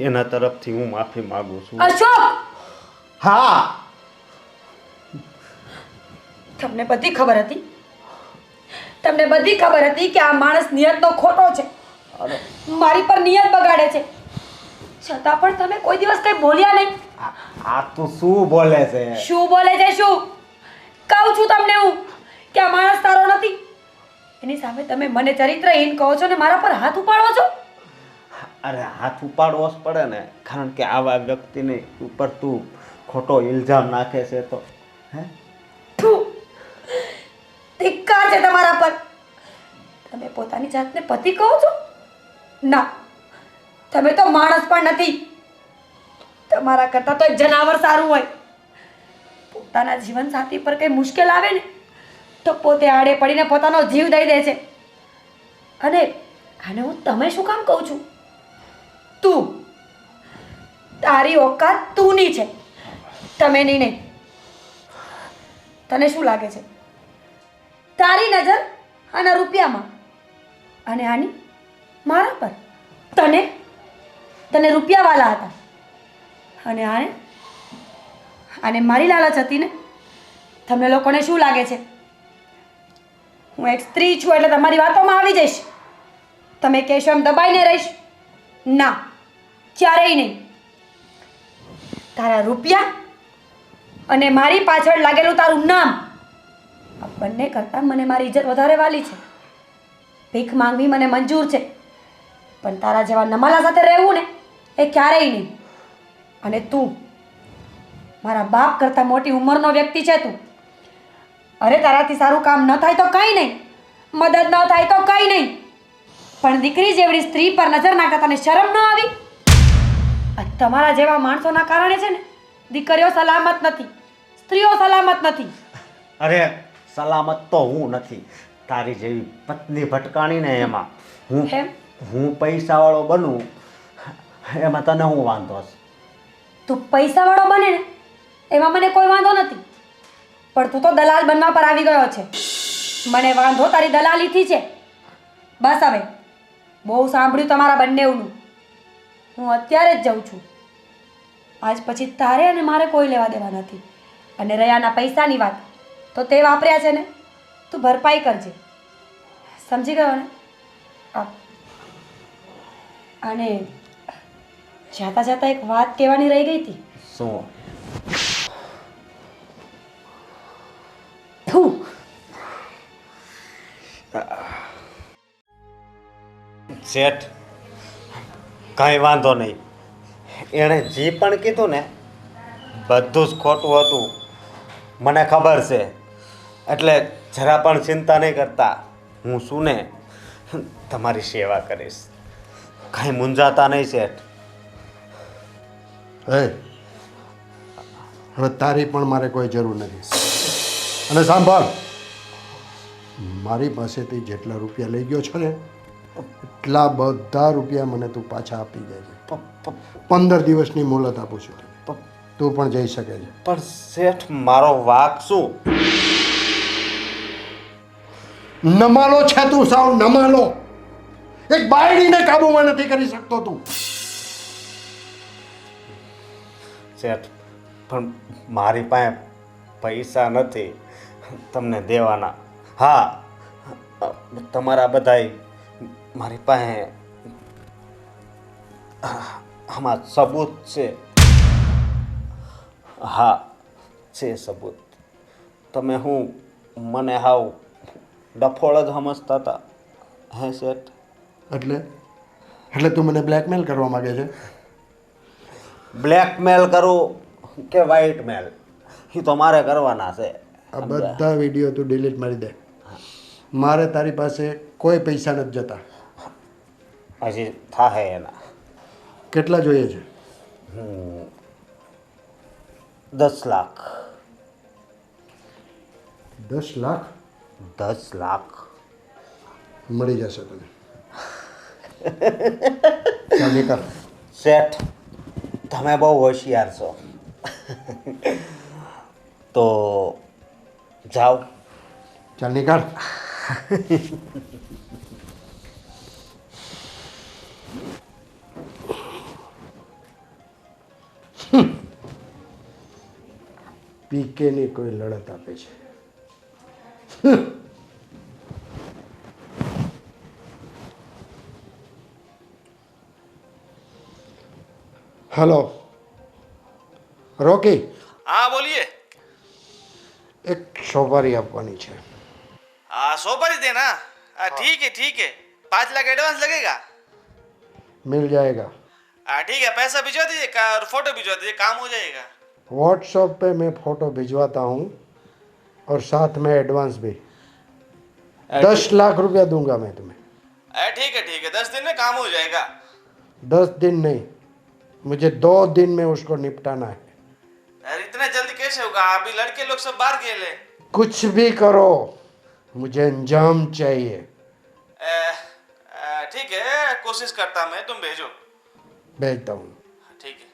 એના તરફથી હું માફી માંગુ છું. અશોક, હા, તમને બધી ખબર હતી? તમને બધી ખબર હતી કે આ માણસ નિયતનો ખોટો છે, મારી પર નિયત બગાડે છે, છતાં પણ તમે કોઈ દિવસ કંઈ બોલ્યા નહીં. આ તું શું બોલે છે? શું બોલે છે? શું કહું છું તમને હું કે આ માણસ સારો નથી, એની સામે તમે મને ચરિત્રહીન કહો છો ને મારા પર હાથ ઉપાડો છો. અરે હાથ ઉપાડવો જ પડે ને, કારણ કે આવા વ્યક્તિને ઉપર તું ખોટો ઇલ્ઝામ નાખે છે તો હે. ધિક્કાર છે તમારા પર. તમે પોતાની જાતને પતિ કહો છો? ના, તમે તો માણસ પણ નથી. તમારા કરતાં તો એક જનાવર સારું હોય. પોતાના જીવન સાથી પર કંઈ મુશ્કેલ આવે ને તો પોતે આડે પડીને પોતાનો જીવ દઈ દે છે. અને હું તમે શું કામ કહું છું? તું, તારી ઓકાત તુંની છે, તમેની નહીં. તને શું લાગે છે? તારી નજર આના રૂપિયામાં અને આની મારા પર. તને રૂપિયાવાળા હતા અને આને મારી લાલચ હતી ને. તમને લોકોને શું લાગે છે? હું એક સ્ત્રી છું એટલે તમારી વાતોમાં આવી જઈશ, તમે કહેશો એમ દબાઈને રહીશ? ના, ક્યારેય નહીં. તારા રૂપિયા અને મારી પાછળ લાગેલું તારું નામ, આ બંને કરતાં મને મારી ઇજ્જત વધારે વાલી છે. ભીખ માંગવી મને મંજૂર છે, પણ તારા જેવા નમાલા સાથે રહેવું ને એ ક્યારેય નહીં. અને તું મારા બાપ કરતાં મોટી ઉંમરનો વ્યક્તિ છે તું. અરે તારાથી સારું કામ ન થાય તો કંઈ નહીં, મદદ ન થાય તો કંઈ નહીં, પણ દીકરી જેવડી સ્ત્રી પર નજર નાખતા તને શરમ ન આવી? આ તમારા જેવા માણસોના કારણે છે ને દીકરીઓ સલામત નથી, સ્ત્રીઓ સલામત નથી. અરે સલામત તો હું નથી, તારી જેવી પત્ની ભટકાણી ને એમાં હું પૈસાવાળો બનું એમાં તને હું વાંધો છે? તું પૈસાવાળો બને ને એમાં મને કોઈ વાંધો નથી, પણ તું તો દલાલ બનવા પર આવી ગયો છે. મને વાંધો તારી દલાલીથી છે. બસ હવે બહુ સાંભળ્યું તમારા બંનેવનું. હું અત્યારે જ જાઉં છું. આજ પછી તારે અને મારે કોઈ લેવા દેવા નથી. અને રયાના પૈસાની વાત તો તે વાપર્યા છે ને, તું ભરપાઈ કરજે. સમજી ગયો ને? અને જાતા જાતા એક વાત કહેવાની રહી ગઈ હતી. શું? શેઠ, કાંઈ વાંધો નહીં. એણે જે પણ કીધું ને બધું જ ખોટું હતું, મને ખબર છે. એટલે જરા પણ ચિંતા નહીં કરતા. હું શું ને તમારી સેવા કરીશ. કાંઈ મૂંઝાતા નહીં શેઠ. હે હવે તારી પણ મારે કોઈ જરૂર નથી. અને સાંભળ, મારી પાસેથી જેટલા રૂપિયા લઈ ગયો છો ને એટલા બધા રૂપિયા મને તું પાછા આપી દેજે. 15 દિવસની મોહલત આપું છું તને. તું પણ જઈ શકે છે. પણ શેઠ મારો વાક શું? નમાલો છે તું, સાવ નમાલો. એક બાયડીને કાબુમાં નથી કરી શકતો તું. શેઠ પણ મારી પાસે પૈસા નથી તમને દેવાના. હા, તમારા બધાય મારી પાસે આમાં સબૂત છે. હા છે સબૂત. તમે હું મને હાવ ડફોળ જ સમજતા હતા હે શેઠ? એટલે તું મને બ્લેકમેલ કરવા માંગે છે? બ્લેકમેલ કરું કે વ્હાઇટમેલ એ તો મારે કરવાના છે. આ બધા વિડીયો તું ડિલીટ મારી દે. મારે તારી પાસે કોઈ પૈસા નથી જતા. હજી થાહે એના. કેટલા જોઈએ છે? 10 લાખ. 10 લાખ 10 લાખ મળી જશે તને. ચાલ નીકળ. શેઠ તમે બહુ હોશિયાર છો. તો જાઓ. ચાલ નીકળ. પીકેની કોઈ લડત આપે છે. हेलो रोकी. हाँ बोलिए। एक सोपारी આપવાની છે. हाँ सोपारी देना। ठीक है 5 लाख एडवांस लगेगा। मिल जाएगा. ठीक है पैसा भिजवा दीजिए और फोटो भिजवा दीजिए काम हो जाएगा। व्हाट्सएप पे मैं फ़ोटो भिजवाता हूँ और साथ में एडवांस भी 10 लाख रुपया दूंगा मैं तुम्हें. ठीक है 10 दिन में काम हो जाएगा। 10 दिन नहीं, मुझे 2 दिन में उसको निपटाना है. यार इतना जल्दी कैसे होगा? अभी लड़के लोग सब बाहर गए ले। कुछ भी करो, मुझे अंजाम चाहिए. ठीक है कोशिश करता मैं, तुम भेजो। भेजता हूँ. ठीक है।